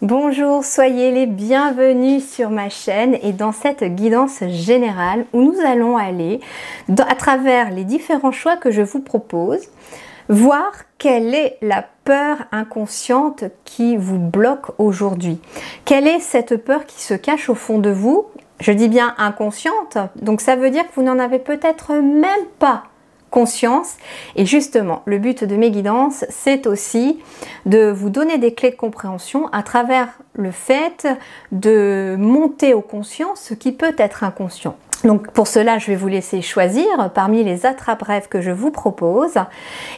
Bonjour, soyez les bienvenus sur ma chaîne et dans cette guidance générale où nous allons aller, à travers les différents choix que je vous propose, voir quelle est la peur inconsciente qui vous bloque aujourd'hui. Quelle est cette peur qui se cache au fond de vous? Je dis bien inconsciente, donc ça veut dire que vous n'en avez peut-être même pas conscience. Et justement, le but de mes guidances, c'est aussi de vous donner des clés de compréhension à travers le fait de monter aux consciences ce qui peut être inconscient. Donc pour cela, je vais vous laisser choisir parmi les attrape-rêves que je vous propose.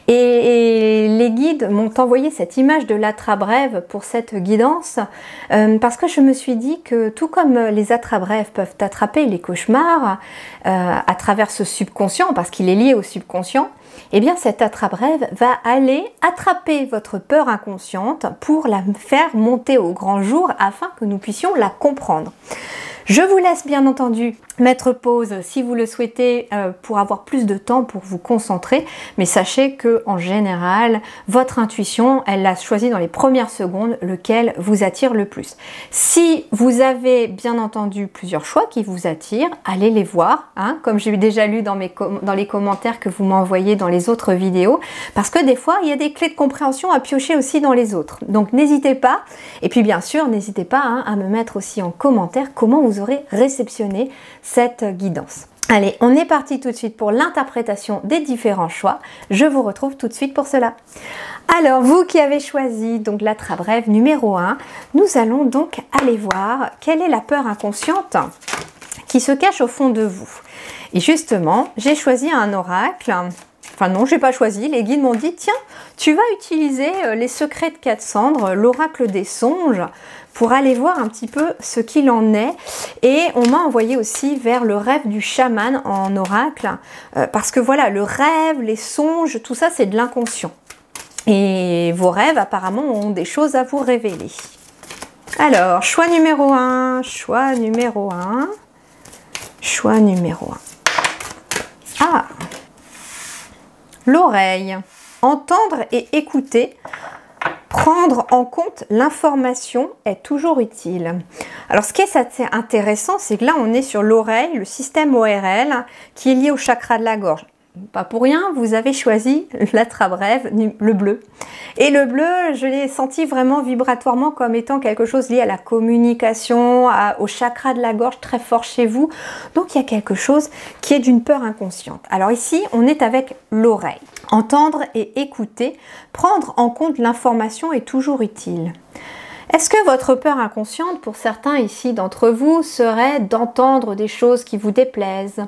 Et les guides m'ont envoyé cette image de l'attrape-rêve pour cette guidance parce que je me suis dit que tout comme les attrape-rêves peuvent attraper les cauchemars à travers ce subconscient, parce qu'il est lié au subconscient, eh bien cet attrape-rêve va aller attraper votre peur inconsciente pour la faire monter au grand jour afin que nous puissions la comprendre. Je vous laisse bien entendu mettre pause si vous le souhaitez pour avoir plus de temps pour vous concentrer, mais sachez que en général, votre intuition, elle a choisi dans les premières secondes lequel vous attire le plus. Si vous avez bien entendu plusieurs choix qui vous attirent, allez les voir, hein, comme j'ai déjà lu dans les commentaires que vous m'envoyez dans les autres vidéos, parce que des fois, il y a des clés de compréhension à piocher aussi dans les autres. Donc n'hésitez pas, et puis bien sûr, n'hésitez pas hein, à me mettre aussi en commentaire comment vous aurez réceptionné cette guidance. Allez, on est parti tout de suite pour l'interprétation des différents choix. Je vous retrouve tout de suite pour cela. Alors, vous qui avez choisi donc l'attrape-rêve numéro 1, nous allons donc aller voir quelle est la peur inconsciente qui se cache au fond de vous. Et justement, j'ai choisi un oracle. Enfin non, je n'ai pas choisi. Les guides m'ont dit, tiens, tu vas utiliser les secrets de Cassandre, l'oracle des songes, pour aller voir un petit peu ce qu'il en est. Et on m'a envoyé aussi vers le rêve du chaman en oracle, parce que voilà, le rêve, les songes, tout ça c'est de l'inconscient. Et vos rêves apparemment ont des choses à vous révéler. Alors, choix numéro 1, choix numéro 1, choix numéro 1. Ah! L'oreille. Entendre et écouter. Prendre en compte l'information est toujours utile. Alors ce qui est assez intéressant, c'est que là on est sur l'oreille, le système ORL qui est lié au chakra de la gorge. Pas pour rien, vous avez choisi l'attrape-rêve, le bleu. Et le bleu, je l'ai senti vraiment vibratoirement comme étant quelque chose lié à la communication, au chakra de la gorge très fort chez vous. Donc il y a quelque chose qui est d'une peur inconsciente. Alors ici, on est avec l'oreille. Entendre et écouter, prendre en compte l'information est toujours utile. Est-ce que votre peur inconsciente, pour certains ici d'entre vous, serait d'entendre des choses qui vous déplaisent?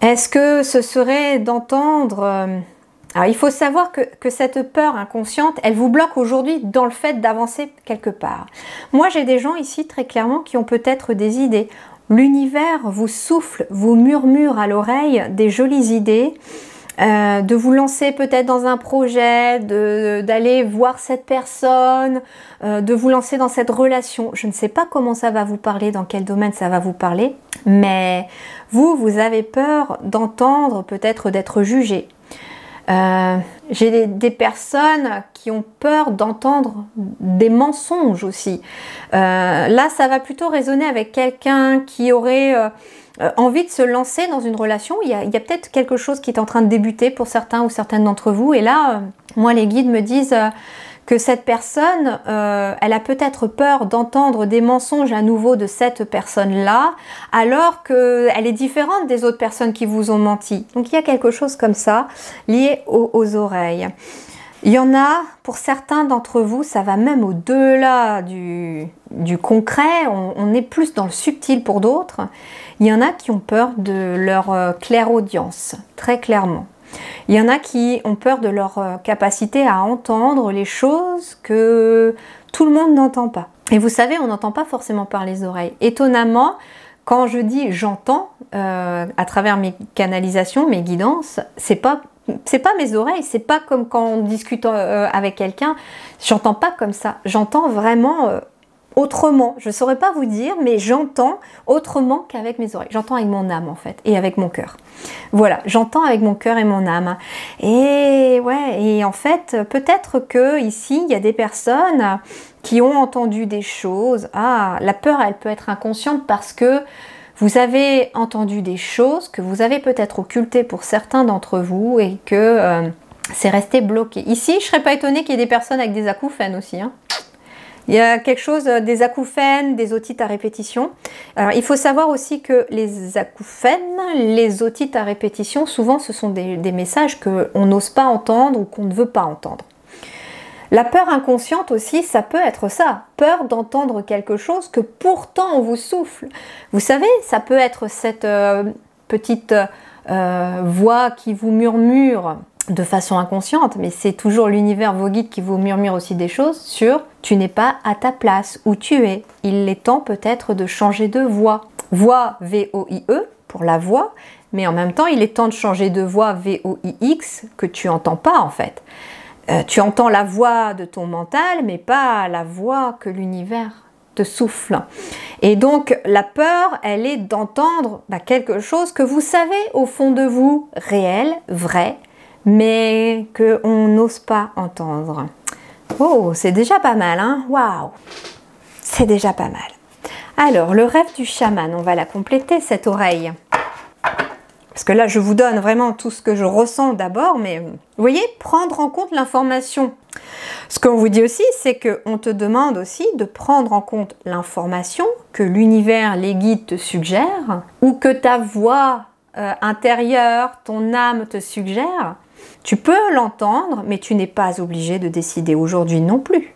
Est-ce que ce serait d'entendre... Alors il faut savoir que cette peur inconsciente, elle vous bloque aujourd'hui dans le fait d'avancer quelque part. Moi j'ai des gens ici très clairement qui ont peut-être des idées. L'univers vous souffle, vous murmure à l'oreille des jolies idées, de vous lancer peut-être dans un projet, d'aller voir cette personne, de vous lancer dans cette relation. Je ne sais pas comment ça va vous parler, dans quel domaine ça va vous parler, mais vous avez peur d'entendre, peut-être d'être jugé. J'ai des personnes qui ont peur d'entendre des mensonges aussi. Là, ça va plutôt résonner avec quelqu'un qui aurait envie de se lancer dans une relation. Il y a peut-être quelque chose qui est en train de débuter pour certains ou certaines d'entre vous. Et là, moi, les guides me disent que cette personne, elle a peut-être peur d'entendre des mensonges à nouveau de cette personne-là, alors qu'elle est différente des autres personnes qui vous ont menti. Donc il y a quelque chose comme ça, lié aux oreilles. Il y en a, pour certains d'entre vous, ça va même au-delà du concret, on est plus dans le subtil pour d'autres. Il y en a qui ont peur de leur clairaudience, très clairement. Il y en a qui ont peur de leur capacité à entendre les choses que tout le monde n'entend pas. Et vous savez, on n'entend pas forcément par les oreilles. Étonnamment, quand je dis j'entends à travers mes canalisations, mes guidances, c'est pas C'est pas mes oreilles, c'est pas comme quand on discute avec quelqu'un. J'entends pas comme ça. J'entends vraiment autrement. Je saurais pas vous dire, mais j'entends autrement qu'avec mes oreilles. J'entends avec mon âme en fait, et avec mon cœur. Voilà, j'entends avec mon cœur et mon âme. Et ouais, et en fait, peut-être que ici, il y a des personnes qui ont entendu des choses. Ah, la peur, elle peut être inconsciente parce que vous avez entendu des choses que vous avez peut-être occultées pour certains d'entre vous et que c'est resté bloqué. Ici, je ne serais pas étonnée qu'il y ait des personnes avec des acouphènes aussi. Hein. Il y a quelque chose, des acouphènes, des otites à répétition. Alors, il faut savoir aussi que les acouphènes, les otites à répétition, souvent ce sont des messages qu'on n'ose pas entendre ou qu'on ne veut pas entendre. La peur inconsciente aussi, ça peut être ça. Peur d'entendre quelque chose que pourtant on vous souffle. Vous savez, ça peut être cette petite voix qui vous murmure de façon inconsciente, mais c'est toujours l'univers, vos guides qui vous murmurent aussi des choses sur « tu n'es pas à ta place, où tu es ». Il est temps peut-être de changer de voix. Voix, V-O-I-E, pour la voix, mais en même temps, il est temps de changer de voix, V-O-I-X, que tu n'entends pas en fait. Tu entends la voix de ton mental, mais pas la voix que l'univers te souffle. Et donc, la peur, elle est d'entendre quelque chose que vous savez au fond de vous, réel, vrai, mais qu'on n'ose pas entendre. Oh, c'est déjà pas mal, hein? Waouh! C'est déjà pas mal. Alors, le rêve du chaman, on va la compléter, cette oreille. Parce que là, je vous donne vraiment tout ce que je ressens d'abord, mais vous voyez, prendre en compte l'information. Ce qu'on vous dit aussi, c'est qu'on te demande aussi de prendre en compte l'information que l'univers, les guides te suggèrent, ou que ta voix intérieure, ton âme te suggère. Tu peux l'entendre, mais tu n'es pas obligé de décider aujourd'hui non plus.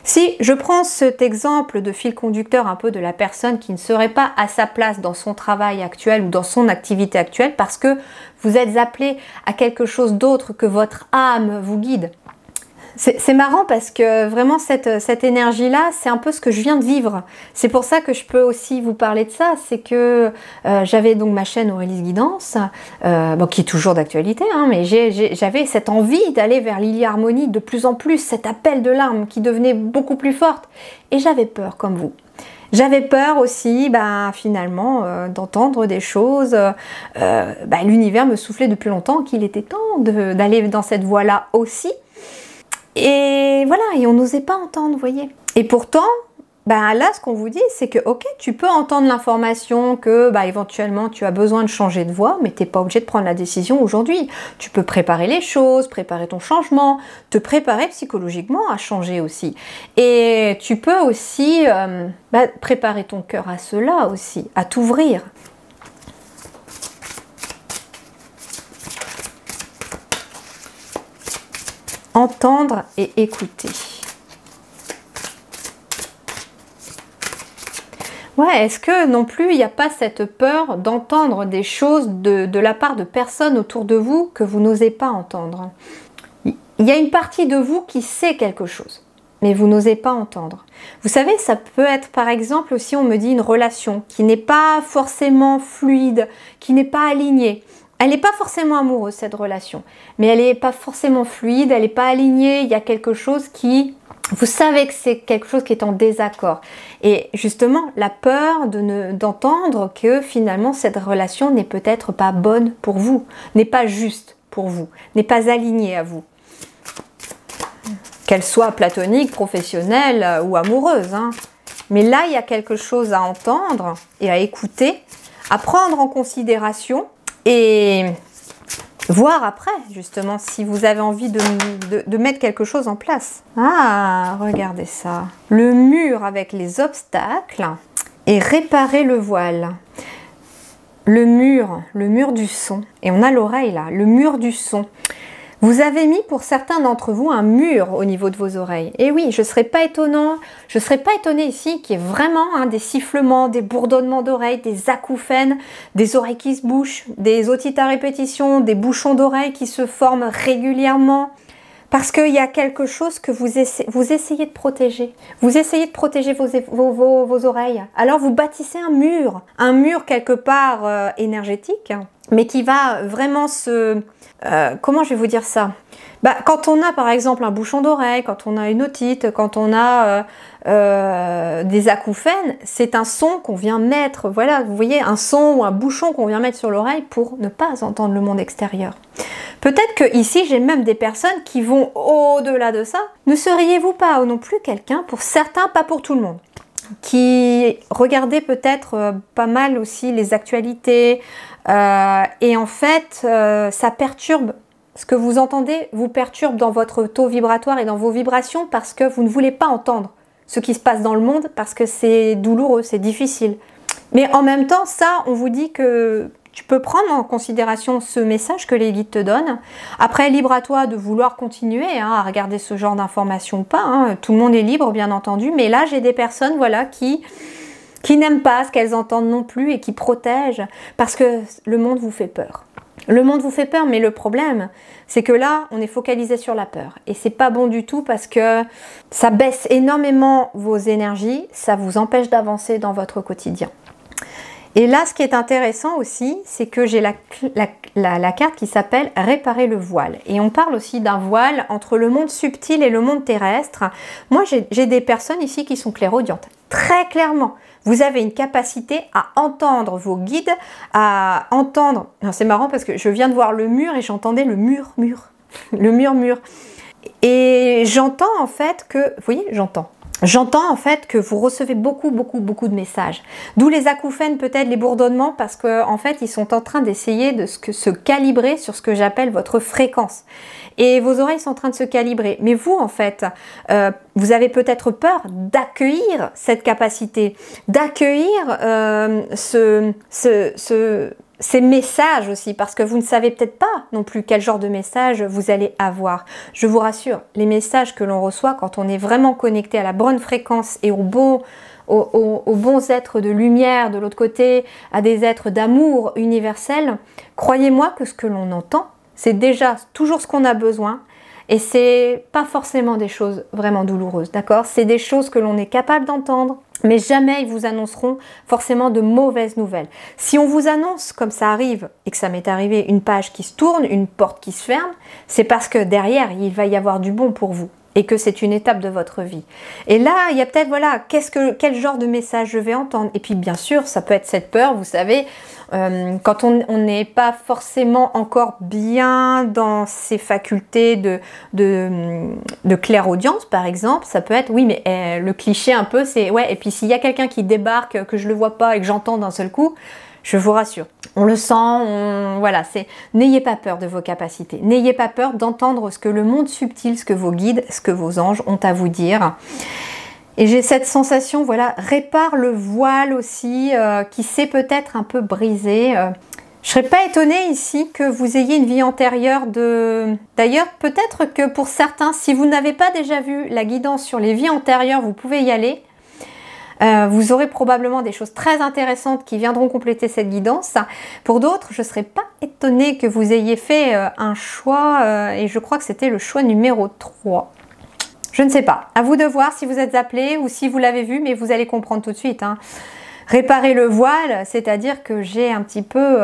Si je prends cet exemple de fil conducteur un peu de la personne qui ne serait pas à sa place dans son travail actuel ou dans son activité actuelle parce que vous êtes appelé à quelque chose d'autre que votre âme vous guide. C'est marrant parce que vraiment cette énergie-là, c'est un peu ce que je viens de vivre. C'est pour ça que je peux aussi vous parler de ça. C'est que j'avais donc ma chaîne Aurélie Guidance, qui est toujours d'actualité, hein, mais j'avais cette envie d'aller vers Lily Harmonie de plus en plus, cet appel de l'âme qui devenait beaucoup plus forte. Et j'avais peur comme vous. J'avais peur aussi, finalement, d'entendre des choses. L'univers me soufflait depuis longtemps qu'il était temps d'aller dans cette voie-là aussi. Et voilà, et on n'osait pas entendre, vous voyez. Et pourtant, là, ce qu'on vous dit, c'est que, ok, tu peux entendre l'information que, éventuellement, tu as besoin de changer de voie, mais tu n'es pas obligé de prendre la décision aujourd'hui. Tu peux préparer les choses, préparer ton changement, te préparer psychologiquement à changer aussi. Et tu peux aussi préparer ton cœur à cela aussi, à t'ouvrir. Entendre et écouter. Ouais, est-ce que non plus il n'y a pas cette peur d'entendre des choses de la part de personnes autour de vous que vous n'osez pas entendre? Il y a une partie de vous qui sait quelque chose, mais vous n'osez pas entendre. Vous savez, ça peut être par exemple aussi, on me dit, une relation qui n'est pas forcément fluide, qui n'est pas alignée. Elle n'est pas forcément amoureuse, cette relation, mais elle n'est pas forcément fluide, elle n'est pas alignée, il y a quelque chose qui... Vous savez que c'est quelque chose qui est en désaccord. Et justement, la peur d'entendre que finalement cette relation n'est peut-être pas bonne pour vous, n'est pas juste pour vous, n'est pas alignée à vous. Qu'elle soit platonique, professionnelle ou amoureuse. Hein. Mais là, il y a quelque chose à entendre et à écouter, à prendre en considération. Et voir après, justement, si vous avez envie de mettre quelque chose en place. Ah, regardez ça. Le mur avec les obstacles et réparer le voile. Le mur du son. Et on a l'oreille là, le mur du son. Vous avez mis pour certains d'entre vous un mur au niveau de vos oreilles. Et oui, je ne serais pas étonnée ici qu'il y ait vraiment des sifflements, des bourdonnements d'oreilles, des acouphènes, des oreilles qui se bouchent, des otites à répétition, des bouchons d'oreilles qui se forment régulièrement. Parce qu'il y a quelque chose que vous essayez de protéger. Vous essayez de protéger vos oreilles. Alors vous bâtissez un mur quelque part énergétique, mais qui va vraiment se... comment je vais vous dire ça? Bah, quand on a par exemple un bouchon d'oreille, quand on a une otite, quand on a des acouphènes, c'est un son qu'on vient mettre, voilà, vous voyez, un son ou un bouchon qu'on vient mettre sur l'oreille pour ne pas entendre le monde extérieur. Peut-être que ici j'ai même des personnes qui vont au-delà de ça. Ne seriez-vous pas non plus quelqu'un, pour certains, pas pour tout le monde, qui regardez peut-être pas mal aussi les actualités et en fait ça perturbe. Ce que vous entendez vous perturbe dans votre taux vibratoire et dans vos vibrations parce que vous ne voulez pas entendre ce qui se passe dans le monde parce que c'est douloureux, c'est difficile. Mais en même temps, ça, on vous dit que tu peux prendre en considération ce message que les guides te donnent. Après, libre à toi de vouloir continuer à regarder ce genre d'informations ou pas. Tout le monde est libre, bien entendu. Mais là, j'ai des personnes voilà, qui n'aiment pas ce qu'elles entendent non plus et qui protègent parce que le monde vous fait peur. Le monde vous fait peur, mais le problème, c'est que là, on est focalisé sur la peur. Et c'est pas bon du tout parce que ça baisse énormément vos énergies, ça vous empêche d'avancer dans votre quotidien. Et là, ce qui est intéressant aussi, c'est que j'ai la carte qui s'appelle « Réparer le voile ». Et on parle aussi d'un voile entre le monde subtil et le monde terrestre. Moi, j'ai des personnes ici qui sont clairaudientes, très clairement. Vous avez une capacité à entendre vos guides, à entendre... C'est marrant parce que je viens de voir le mur et j'entendais le murmure. Le murmure. Et j'entends en fait que... Vous voyez, j'entends. J'entends en fait que vous recevez beaucoup de messages. D'où les acouphènes, peut-être les bourdonnements, parce que en fait, ils sont en train d'essayer de se calibrer sur ce que j'appelle votre fréquence. Et vos oreilles sont en train de se calibrer. Mais vous, en fait, vous avez peut-être peur d'accueillir cette capacité, d'accueillir ces messages aussi, parce que vous ne savez peut-être pas non plus quel genre de message vous allez avoir. Je vous rassure, les messages que l'on reçoit quand on est vraiment connecté à la bonne fréquence et aux bons êtres de lumière de l'autre côté, à des êtres d'amour universel, croyez-moi que ce que l'on entend, c'est déjà toujours ce qu'on a besoin et c'est pas forcément des choses vraiment douloureuses, d'accord? C'est des choses que l'on est capable d'entendre, mais jamais ils vous annonceront forcément de mauvaises nouvelles. Si on vous annonce, comme ça arrive, et que ça m'est arrivé, une page qui se tourne, une porte qui se ferme, c'est parce que derrière, il va y avoir du bon pour vous et que c'est une étape de votre vie. Et là, il y a peut-être, voilà, quel genre de message je vais entendre. Et puis, bien sûr, ça peut être cette peur, vous savez, quand on n'est pas forcément encore bien dans ses facultés de clairaudience, par exemple, ça peut être, oui, mais le cliché un peu, c'est, ouais, et puis s'il y a quelqu'un qui débarque, que je le vois pas et que j'entends d'un seul coup, je vous rassure, on le sent, voilà, n'ayez pas peur de vos capacités, n'ayez pas peur d'entendre ce que le monde subtil, ce que vos guides, ce que vos anges ont à vous dire. Et j'ai cette sensation, voilà, répare le voile aussi, qui s'est peut-être un peu brisé. Je serais pas étonnée ici que vous ayez une vie antérieure de... D'ailleurs, peut-être que pour certains, si vous n'avez pas déjà vu la guidance sur les vies antérieures, vous pouvez y aller. Vous aurez probablement des choses très intéressantes qui viendront compléter cette guidance. Pour d'autres, je ne serais pas étonnée que vous ayez fait un choix, et je crois que c'était le choix numéro 3. Je ne sais pas. À vous de voir si vous êtes appelé ou si vous l'avez vu, mais vous allez comprendre tout de suite. Hein. Réparer le voile, c'est-à-dire que j'ai un petit peu...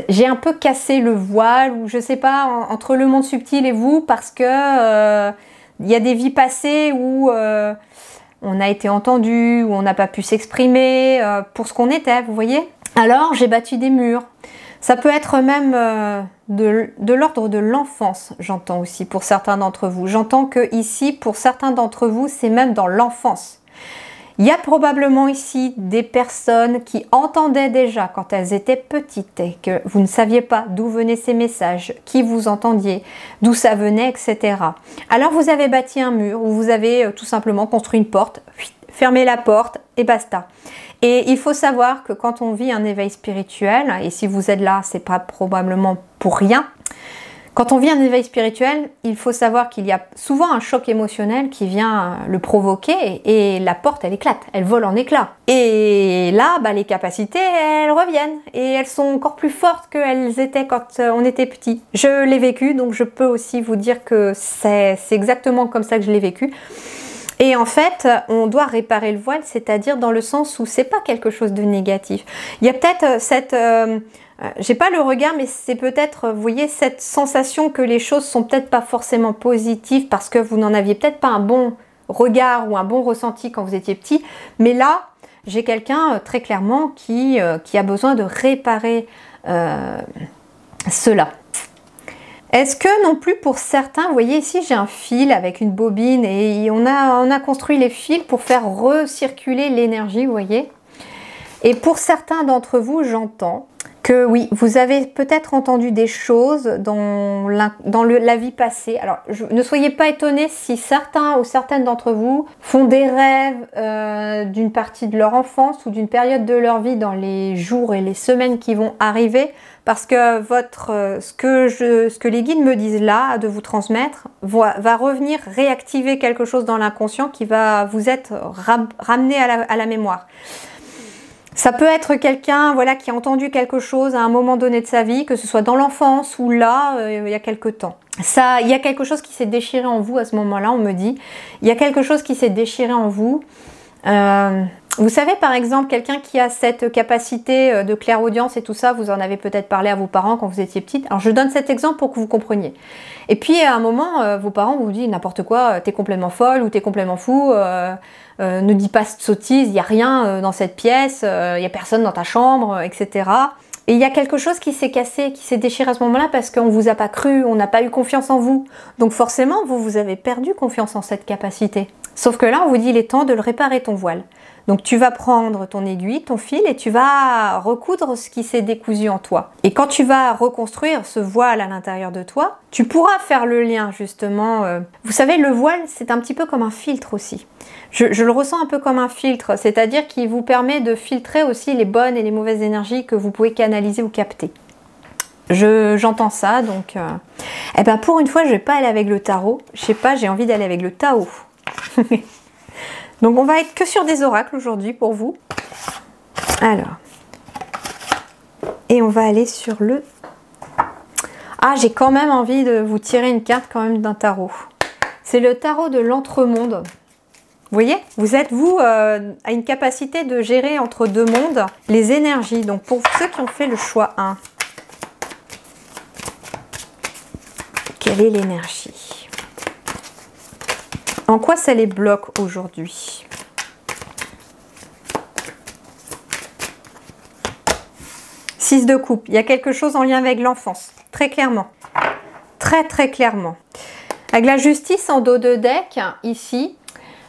j'ai un peu cassé le voile, ou je sais pas, entre le monde subtil et vous, parce que il y a des vies passées où on a été entendu, où on n'a pas pu s'exprimer pour ce qu'on était, vous voyez. Alors j'ai battu des murs. Ça peut être même de l'ordre de l'enfance, j'entends aussi pour certains d'entre vous. J'entends que ici, pour certains d'entre vous, c'est même dans l'enfance. Il y a probablement ici des personnes qui entendaient déjà quand elles étaient petites et que vous ne saviez pas d'où venaient ces messages, qui vous entendiez, d'où ça venait, etc. Alors vous avez bâti un mur ou vous avez tout simplement construit une porte, fermé la porte et basta. Et il faut savoir que quand on vit un éveil spirituel, et si vous êtes là, c'est pas probablement pour rien, quand on vit un éveil spirituel, il faut savoir qu'il y a souvent un choc émotionnel qui vient le provoquer et la porte, elle éclate, elle vole en éclats. Et là, bah, les capacités, elles reviennent et elles sont encore plus fortes qu'elles étaient quand on était petit. Je l'ai vécu, donc je peux aussi vous dire que c'est exactement comme ça que je l'ai vécu. Et en fait, on doit réparer le voile, c'est-à-dire dans le sens où c'est pas quelque chose de négatif. Il y a peut-être cette... j'ai pas le regard, mais c'est peut-être, vous voyez, cette sensation que les choses sont peut-être pas forcément positives parce que vous n'en aviez peut-être pas un bon regard ou un bon ressenti quand vous étiez petit. Mais là, j'ai quelqu'un très clairement qui a besoin de réparer cela. Est-ce que non plus pour certains, vous voyez ici j'ai un fil avec une bobine et on a construit les fils pour faire recirculer l'énergie, vous voyez. Et pour certains d'entre vous, j'entends que oui, vous avez peut-être entendu des choses dans la vie passée. Alors, ne soyez pas étonnés si certains ou certaines d'entre vous font des rêves d'une partie de leur enfance ou d'une période de leur vie dans les jours et les semaines qui vont arriver, parce que ce que les guides me disent là, de vous transmettre, va revenir réactiver quelque chose dans l'inconscient qui va vous être ramené à la mémoire. Ça peut être quelqu'un voilà, qui a entendu quelque chose à un moment donné de sa vie, que ce soit dans l'enfance ou là, il y a quelque temps. Il y a quelque chose qui s'est déchiré en vous à ce moment-là, on me dit. Il y a quelque chose qui s'est déchiré en vous. Vous savez, par exemple, quelqu'un qui a cette capacité de clairaudience et tout ça, vous en avez peut-être parlé à vos parents quand vous étiez petite. Alors, je donne cet exemple pour que vous compreniez. Et puis, à un moment, vos parents vous disent n'importe quoi, t'es complètement folle ou t'es complètement fou, ne dis pas de sottises, il n'y a rien dans cette pièce, il n'y a personne dans ta chambre, etc. Et il y a quelque chose qui s'est cassé, qui s'est déchiré à ce moment-là parce qu'on ne vous a pas cru, on n'a pas eu confiance en vous. Donc forcément, vous avez perdu confiance en cette capacité. Sauf que là, on vous dit il est temps de le réparer ton voile. Donc tu vas prendre ton aiguille, ton fil et tu vas recoudre ce qui s'est décousu en toi. Et quand tu vas reconstruire ce voile à l'intérieur de toi, tu pourras faire le lien justement. Vous savez, le voile, c'est un petit peu comme un filtre aussi. Je le ressens un peu comme un filtre, c'est-à-dire qu'il vous permet de filtrer aussi les bonnes et les mauvaises énergies que vous pouvez canaliser ou capter. J'entends ça, donc... Eh ben pour une fois, je vais pas aller avec le tarot. Je sais pas, j'ai envie d'aller avec le Tao. Donc on va être que sur des oracles aujourd'hui pour vous. Alors. Et on va aller sur le... Ah, j'ai quand même envie de vous tirer une carte quand même d'un tarot. C'est le tarot de l'entremonde. Vous voyez, vous êtes, vous, à une capacité de gérer entre deux mondes les énergies. Donc, pour ceux qui ont fait le choix 1, quelle est l'énergie? En quoi ça les bloque aujourd'hui? Six de coupe. Il y a quelque chose en lien avec l'enfance. Très clairement. Très, très clairement. Avec la justice en dos de deck, ici...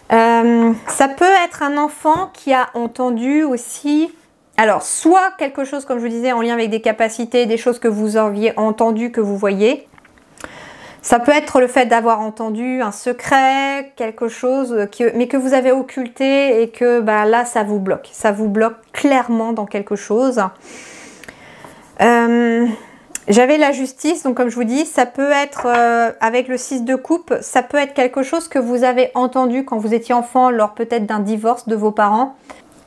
ça peut être un enfant qui a entendu aussi, alors soit quelque chose comme je vous disais en lien avec des capacités, des choses que vous aviez entendues, que vous voyez. Ça peut être le fait d'avoir entendu un secret, quelque chose, mais que vous avez occulté et que bah, là ça vous bloque. Ça vous bloque clairement dans quelque chose. J'avais la justice, donc comme je vous dis, ça peut être, avec le 6 de coupe, ça peut être quelque chose que vous avez entendu quand vous étiez enfant, lors peut-être d'un divorce de vos parents.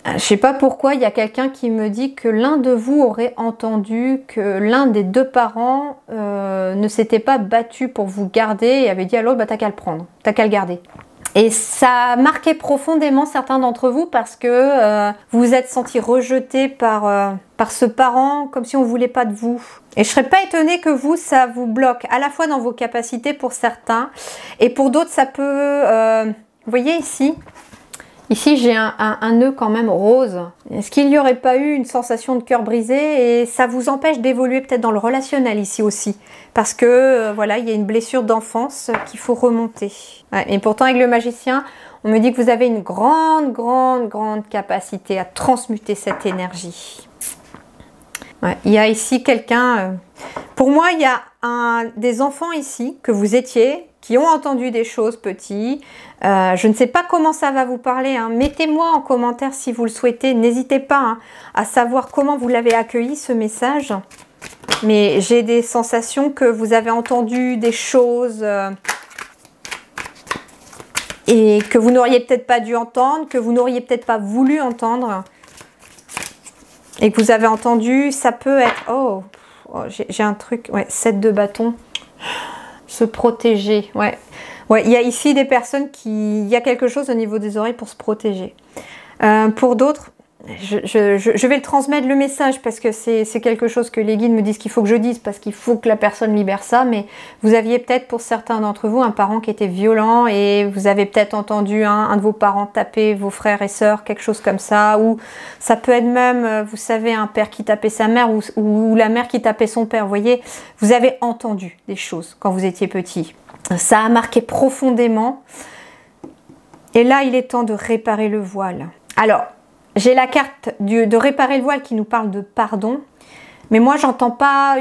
Je sais pas pourquoi, il y a quelqu'un qui me dit que l'un de vous aurait entendu que l'un des deux parents ne s'était pas battu pour vous garder et avait dit à l'autre, bah, t'as qu'à le prendre, t'as qu'à le garder. Et ça a marqué profondément certains d'entre vous parce que vous vous êtes sentis rejetés par ce parent, comme si on ne voulait pas de vous. Et je ne serais pas étonnée que vous, ça vous bloque, à la fois dans vos capacités pour certains, et pour d'autres, ça peut... vous voyez ici, j'ai un nœud quand même rose. Est-ce qu'il n'y aurait pas eu une sensation de cœur brisé? Et ça vous empêche d'évoluer peut-être dans le relationnel ici aussi. Parce que, voilà, il y a une blessure d'enfance qu'il faut remonter. Ouais, et pourtant, avec le magicien, on me dit que vous avez une grande capacité à transmuter cette énergie. Ouais, il y a ici quelqu'un... pour moi, il y a des enfants ici, que vous étiez, qui ont entendu des choses petits. Je ne sais pas comment ça va vous parler. Hein. Mettez-moi en commentaire si vous le souhaitez. N'hésitez pas à savoir comment vous l'avez accueilli, ce message. Mais j'ai des sensations que vous avez entendu des choses et que vous n'auriez peut-être pas dû entendre, que vous n'auriez peut-être pas voulu entendre. Et que vous avez entendu, ça peut être... Oh j'ai un truc, ouais, 7 de bâton. Se protéger, ouais. Ouais, il y a ici des personnes il y a quelque chose au niveau des oreilles pour se protéger. Pour d'autres, je vais le transmettre le message parce que c'est quelque chose que les guides me disent qu'il faut que je dise parce qu'il faut que la personne libère ça, mais vous aviez peut-être pour certains d'entre vous un parent qui était violent et vous avez peut-être entendu un de vos parents taper vos frères et sœurs, quelque chose comme ça, ou ça peut être même, vous savez, un père qui tapait sa mère ou la mère qui tapait son père, vous voyez, vous avez entendu des choses quand vous étiez petit. Ça a marqué profondément et là il est temps de réparer le voile. Alors, j'ai la carte de réparer le voile qui nous parle de pardon, mais moi j'entends pas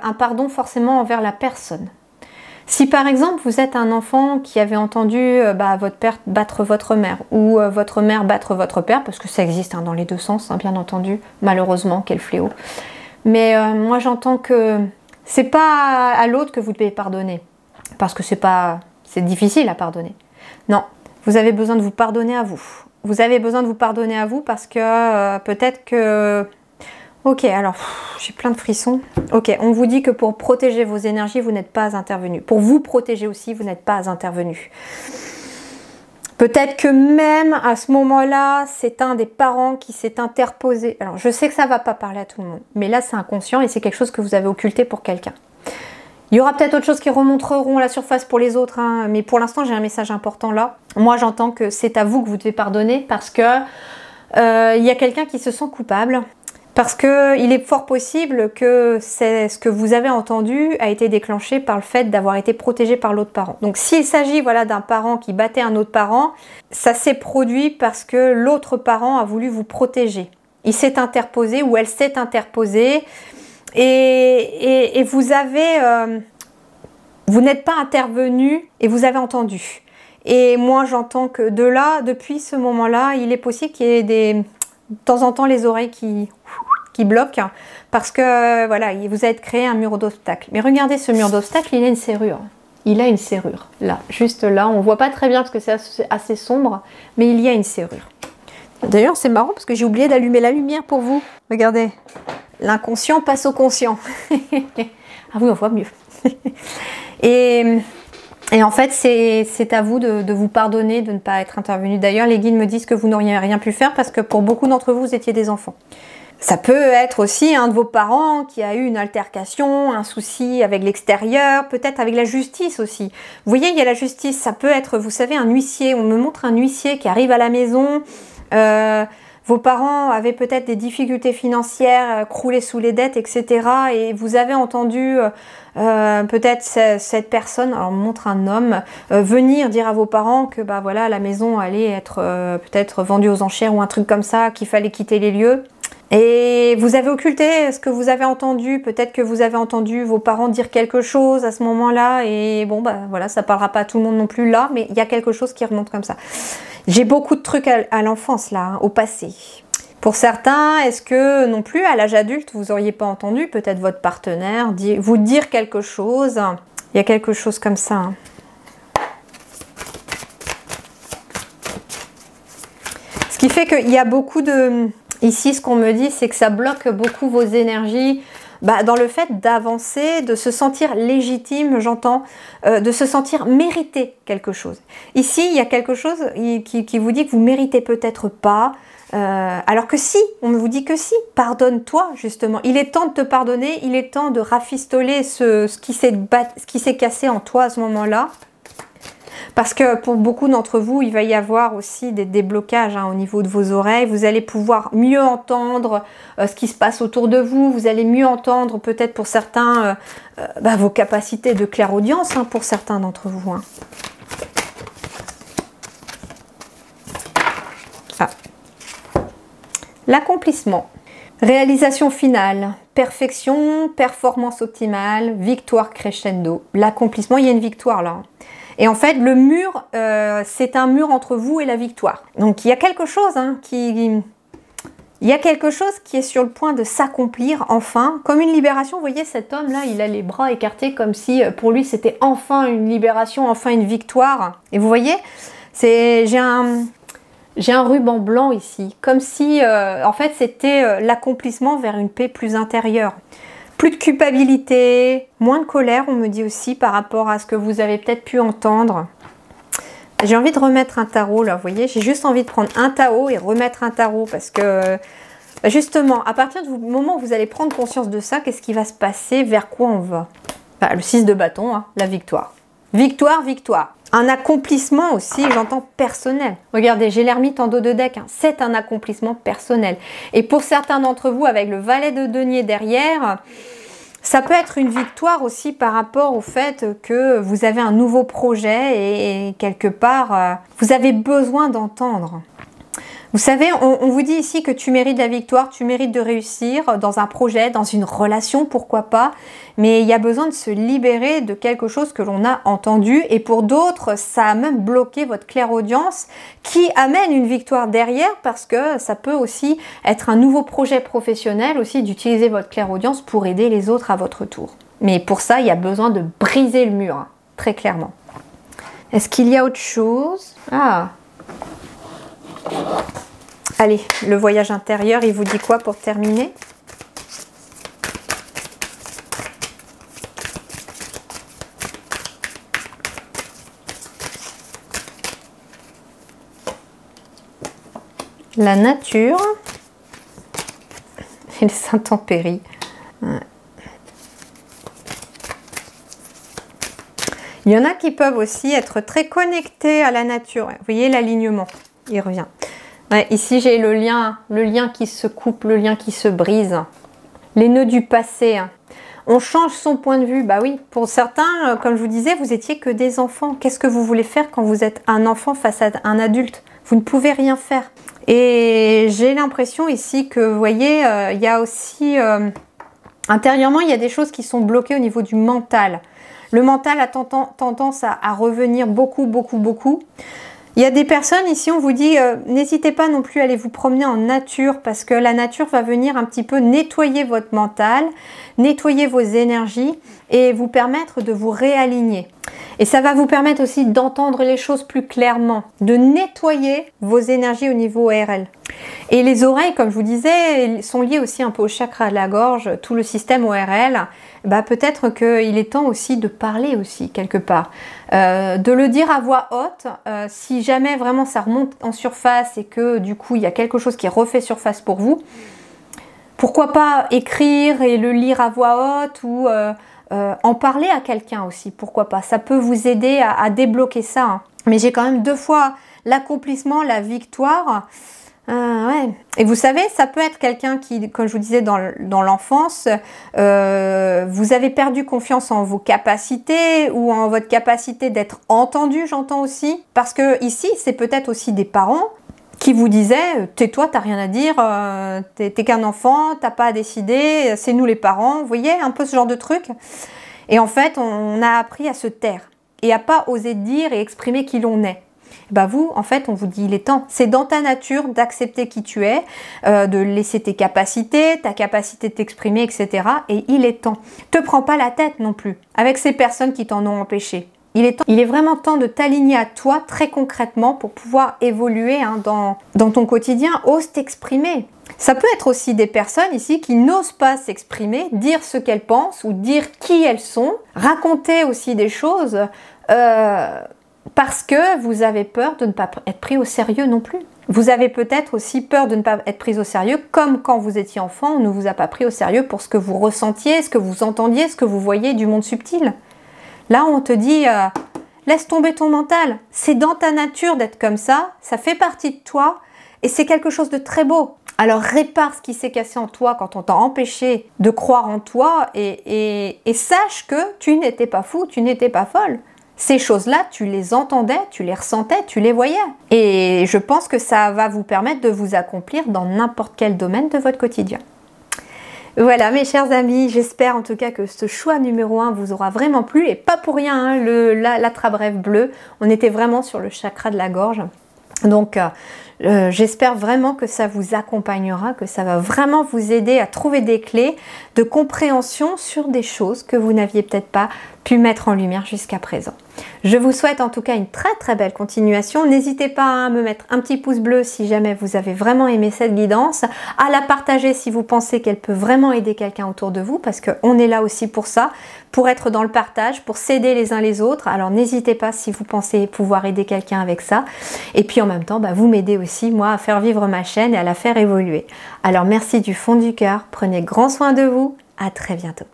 un pardon forcément envers la personne. Si par exemple vous êtes un enfant qui avait entendu votre père battre votre mère ou votre mère battre votre père, parce que ça existe dans les deux sens, bien entendu, malheureusement, quel fléau. Mais moi j'entends que c'est pas à l'autre que vous devez pardonner, parce que c'est difficile à pardonner. Non, vous avez besoin de vous pardonner à vous. Vous avez besoin de vous pardonner à vous parce que peut-être que... Ok, alors, j'ai plein de frissons. Ok, on vous dit que pour protéger vos énergies, vous n'êtes pas intervenu. Pour vous protéger aussi, vous n'êtes pas intervenu. Peut-être que même à ce moment-là, c'est un des parents qui s'est interposé. Alors, je sais que ça ne va pas parler à tout le monde, mais là, c'est inconscient et c'est quelque chose que vous avez occulté pour quelqu'un. Il y aura peut-être autre chose qui remonteront à la surface pour les autres, mais pour l'instant, j'ai un message important là. Moi, j'entends que c'est à vous que vous devez pardonner parce que il y a quelqu'un qui se sent coupable. Parce qu'il est fort possible que ce que vous avez entendu a été déclenché par le fait d'avoir été protégé par l'autre parent. Donc s'il s'agit d'un parent qui battait un autre parent, ça s'est produit parce que l'autre parent a voulu vous protéger. Il s'est interposé ou elle s'est interposée et vous n'êtes pas intervenu et vous avez entendu. Et moi j'entends que de là, depuis ce moment-là, il est possible qu'il y ait de temps en temps les oreilles qui bloquent parce que voilà, vous avez créé un mur d'obstacle. Mais regardez ce mur d'obstacle, il a une serrure. Il a une serrure, là, juste là. On ne voit pas très bien parce que c'est assez sombre, mais il y a une serrure. D'ailleurs, c'est marrant parce que j'ai oublié d'allumer la lumière pour vous. Regardez, l'inconscient passe au conscient. Ah oui, on voit mieux. Et en fait, c'est à vous de vous pardonner, de ne pas être intervenu. D'ailleurs, les guides me disent que vous n'auriez rien pu faire parce que pour beaucoup d'entre vous, vous étiez des enfants. Ça peut être aussi un de vos parents qui a eu une altercation, un souci avec l'extérieur, peut-être avec la justice aussi. Vous voyez, il y a la justice, ça peut être, vous savez, un huissier. On me montre un huissier qui arrive à la maison. Vos parents avaient peut-être des difficultés financières, croulés sous les dettes, etc. Et vous avez entendu peut-être cette personne, alors on montre un homme, venir dire à vos parents que voilà, la maison allait être peut-être vendue aux enchères ou un truc comme ça, qu'il fallait quitter les lieux. Et vous avez occulté ce que vous avez entendu, peut-être que vous avez entendu vos parents dire quelque chose à ce moment-là, et bon, voilà, ça parlera pas à tout le monde non plus là, mais il y a quelque chose qui remonte comme ça. J'ai beaucoup de trucs à l'enfance là, au passé. Pour certains, est-ce que non plus à l'âge adulte, vous auriez pas entendu peut-être votre partenaire vous dire quelque chose? Il y a quelque chose comme ça. Ce qui fait qu'il y a beaucoup de... Ici, ce qu'on me dit, c'est que ça bloque beaucoup vos énergies dans le fait d'avancer, de se sentir légitime, j'entends, de se sentir mériter quelque chose. Ici, il y a quelque chose qui vous dit que vous ne méritez peut-être pas, alors que si, on vous dit que si, pardonne-toi justement. Il est temps de te pardonner, il est temps de rafistoler ce qui s'est cassé en toi à ce moment-là. Parce que pour beaucoup d'entre vous, il va y avoir aussi des déblocages au niveau de vos oreilles. Vous allez pouvoir mieux entendre ce qui se passe autour de vous. Vous allez mieux entendre peut-être pour certains vos capacités de clairaudience, pour certains d'entre vous. Ah. L'accomplissement. Réalisation finale. Perfection, performance optimale, victoire crescendo. L'accomplissement, il y a une victoire là. Et en fait, le mur, c'est un mur entre vous et la victoire. Donc, il y a quelque chose il y a quelque chose qui est sur le point de s'accomplir, enfin. Comme une libération, vous voyez, cet homme-là, il a les bras écartés comme si, pour lui, c'était enfin une libération, enfin une victoire. Et vous voyez, j'ai un ruban blanc ici. Comme si, en fait, c'était l'accomplissement vers une paix plus intérieure. Plus de culpabilité, moins de colère, on me dit aussi, par rapport à ce que vous avez peut-être pu entendre. J'ai envie de remettre un tarot là, vous voyez. J'ai juste envie de prendre un tarot et remettre un tarot parce que justement, à partir du moment où vous allez prendre conscience de ça, qu'est-ce qui va se passer? Vers quoi on va? Le 6 de bâton, hein, la victoire. Victoire, victoire. Un accomplissement aussi, j'entends personnel. Regardez, j'ai l'ermite en dos de deck. Hein. C'est un accomplissement personnel. Et pour certains d'entre vous, avec le valet de denier derrière, ça peut être une victoire aussi par rapport au fait que vous avez un nouveau projet et quelque part, vous avez besoin d'entendre. Vous savez, on vous dit ici que tu mérites la victoire, tu mérites de réussir dans un projet, dans une relation, pourquoi pas. Mais il y a besoin de se libérer de quelque chose que l'on a entendu. Et pour d'autres, ça a même bloqué votre clairaudience qui amène une victoire derrière parce que ça peut aussi être un nouveau projet professionnel aussi d'utiliser votre clairaudience pour aider les autres à votre tour. Mais pour ça, il y a besoin de briser le mur, hein, très clairement. Est-ce qu'il y a autre chose? Ah! Allez, le voyage intérieur, il vous dit quoi pour terminer? La nature et les intempéries. Ouais. Il y en a qui peuvent aussi être très connectés à la nature. Vous voyez l'alignement, il revient. Ouais, ici, j'ai le lien qui se coupe, le lien qui se brise. Les nœuds du passé. Hein. On change son point de vue. Bah oui, pour certains, comme je vous disais, vous étiez que des enfants. Qu'est-ce que vous voulez faire quand vous êtes un enfant face à un adulte? Vous ne pouvez rien faire. Et j'ai l'impression ici que, vous voyez, il y a aussi... intérieurement, il y a des choses qui sont bloquées au niveau du mental. Le mental a tendance à revenir beaucoup, beaucoup, beaucoup. Il y a des personnes ici, on vous dit, n'hésitez pas non plus à aller vous promener en nature parce que la nature va venir un petit peu nettoyer votre mental, nettoyer vos énergies et vous permettre de vous réaligner. Et ça va vous permettre aussi d'entendre les choses plus clairement, de nettoyer vos énergies au niveau ORL. Et les oreilles, comme je vous disais, sont liées aussi un peu au chakra de la gorge, tout le système ORL. Bah, peut-être qu'il est temps aussi de parler aussi quelque part, de le dire à voix haute, si jamais vraiment ça remonte en surface et que du coup il y a quelque chose qui refait surface pour vous, pourquoi pas écrire et le lire à voix haute ou en parler à quelqu'un aussi, pourquoi pas, ça peut vous aider à débloquer ça, hein. Mais j'ai quand même 2 fois l'accomplissement, la victoire. Ouais. Et vous savez, ça peut être quelqu'un qui, comme je vous disais dans l'enfance, vous avez perdu confiance en vos capacités ou en votre capacité d'être entendu, j'entends aussi. Parce que ici, c'est peut-être aussi des parents qui vous disaient « tais-toi, t'as rien à dire, t'es qu'un enfant, t'as pas à décider, c'est nous les parents ». Vous voyez, un peu ce genre de truc. Et en fait, on a appris à se taire et à pas oser dire et exprimer qui l'on est. Bah vous, en fait, on vous dit, il est temps. C'est dans ta nature d'accepter qui tu es, de laisser tes capacités, ta capacité de t'exprimer, etc. Et il est temps. Te prends pas la tête non plus avec ces personnes qui t'en ont empêché. Il est vraiment temps de t'aligner à toi très concrètement pour pouvoir évoluer, hein, dans ton quotidien. Ose t'exprimer. Ça peut être aussi des personnes ici qui n'osent pas s'exprimer, dire ce qu'elles pensent ou dire qui elles sont, raconter aussi des choses parce que vous avez peur de ne pas être pris au sérieux non plus. Vous avez peut-être aussi peur de ne pas être pris au sérieux, comme quand vous étiez enfant, on ne vous a pas pris au sérieux pour ce que vous ressentiez, ce que vous entendiez, ce que vous voyez du monde subtil. Là, on te dit, laisse tomber ton mental. C'est dans ta nature d'être comme ça fait partie de toi et c'est quelque chose de très beau. Alors répare ce qui s'est cassé en toi quand on t'a empêché de croire en toi et sache que tu n'étais pas fou, tu n'étais pas folle. Ces choses-là, tu les entendais, tu les ressentais, tu les voyais. Et je pense que ça va vous permettre de vous accomplir dans n'importe quel domaine de votre quotidien. Voilà mes chers amis, j'espère en tout cas que ce choix numéro 1 vous aura vraiment plu. Et pas pour rien, hein, l'attrape-rêve bleu, on était vraiment sur le chakra de la gorge. Donc j'espère vraiment que ça vous accompagnera, que ça va vraiment vous aider à trouver des clés de compréhension sur des choses que vous n'aviez peut-être pas pu mettre en lumière jusqu'à présent. Je vous souhaite en tout cas une très belle continuation. N'hésitez pas à me mettre un petit pouce bleu si jamais vous avez vraiment aimé cette guidance, à la partager si vous pensez qu'elle peut vraiment aider quelqu'un autour de vous, parce qu'on est là aussi pour ça, pour être dans le partage, pour s'aider les uns les autres. Alors n'hésitez pas si vous pensez pouvoir aider quelqu'un avec ça. Et puis en même temps, vous m'aidez aussi, moi, à faire vivre ma chaîne et à la faire évoluer. Alors merci du fond du cœur, prenez grand soin de vous, à très bientôt.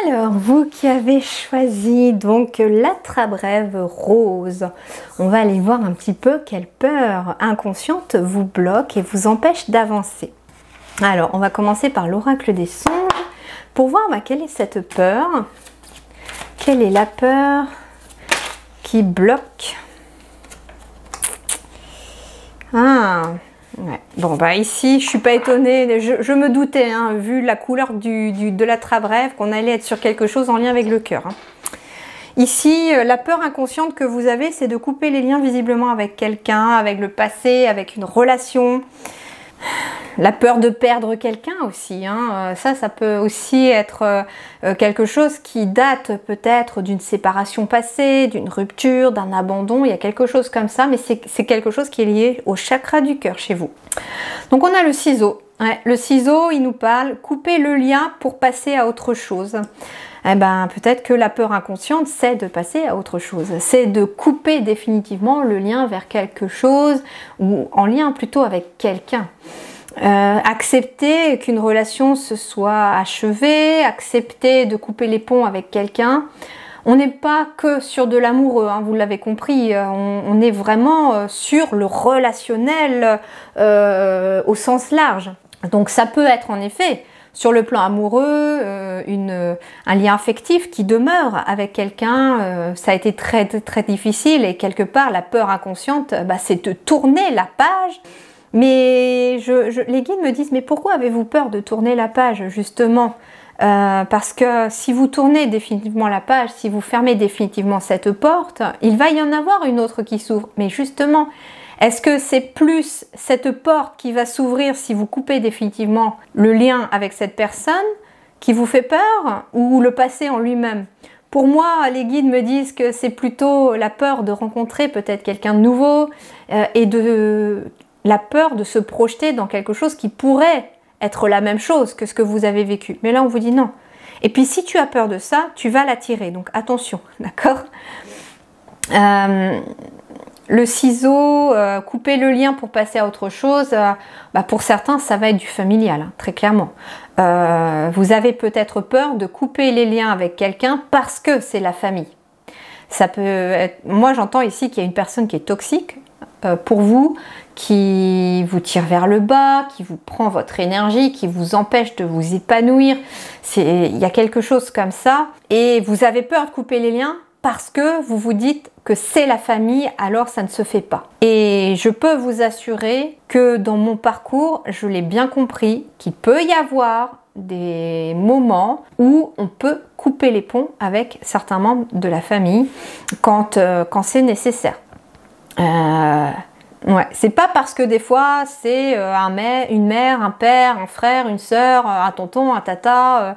Alors, vous qui avez choisi donc la Trabrève rose, on va aller voir un petit peu quelle peur inconsciente vous bloque et vous empêche d'avancer. Alors, on va commencer par l'oracle des songes pour voir quelle est cette peur, quelle est la peur qui bloque. Ouais. Bon, ici, je suis pas étonnée, je me doutais, vu la couleur de la Trabrève, qu'on allait être sur quelque chose en lien avec le cœur. Ici, la peur inconsciente que vous avez, c'est de couper les liens visiblement avec quelqu'un, avec le passé, avec une relation. La peur de perdre quelqu'un aussi, ça peut aussi être quelque chose qui date peut-être d'une séparation passée, d'une rupture, d'un abandon, il y a quelque chose comme ça, mais c'est quelque chose qui est lié au chakra du cœur chez vous. Donc on a le ciseau, le ciseau il nous parle, couper le lien pour passer à autre chose. Peut-être que la peur inconsciente, c'est de passer à autre chose. C'est de couper définitivement le lien vers quelque chose ou en lien plutôt avec quelqu'un. Accepter qu'une relation se soit achevée, accepter de couper les ponts avec quelqu'un. On n'est pas que sur de l'amoureux, vous l'avez compris, on est vraiment sur le relationnel au sens large. Donc ça peut être en effet sur le plan amoureux, un lien affectif qui demeure avec quelqu'un, ça a été très difficile et quelque part la peur inconsciente, c'est de tourner la page. Mais les guides me disent, mais pourquoi avez-vous peur de tourner la page justement parce que si vous tournez définitivement la page, si vous fermez définitivement cette porte, il va y en avoir une autre qui s'ouvre. Mais justement, est-ce que c'est plus cette porte qui va s'ouvrir si vous coupez définitivement le lien avec cette personne qui vous fait peur ou le passé en lui-même? Pour moi, les guides me disent que c'est plutôt la peur de rencontrer peut-être quelqu'un de nouveau et la peur de se projeter dans quelque chose qui pourrait être la même chose que ce que vous avez vécu. Mais là, on vous dit non. Et puis, si tu as peur de ça, tu vas l'attirer. Donc, attention, d'accord ? Le ciseau, couper le lien pour passer à autre chose, pour certains, ça va être du familial, très clairement. Vous avez peut-être peur de couper les liens avec quelqu'un parce que c'est la famille. Ça peut être... Moi, j'entends ici qu'il y a une personne qui est toxique pour vous, qui vous tire vers le bas, qui vous prend votre énergie, qui vous empêche de vous épanouir. Il y a quelque chose comme ça. Et vous avez peur de couper les liens parce que vous vous dites que c'est la famille, alors ça ne se fait pas. Et je peux vous assurer que dans mon parcours, je l'ai bien compris, qu'il peut y avoir des moments où on peut couper les ponts avec certains membres de la famille quand c'est nécessaire. Ouais, c'est pas parce que des fois c'est une mère, un père, un frère, une sœur, un tonton, un tata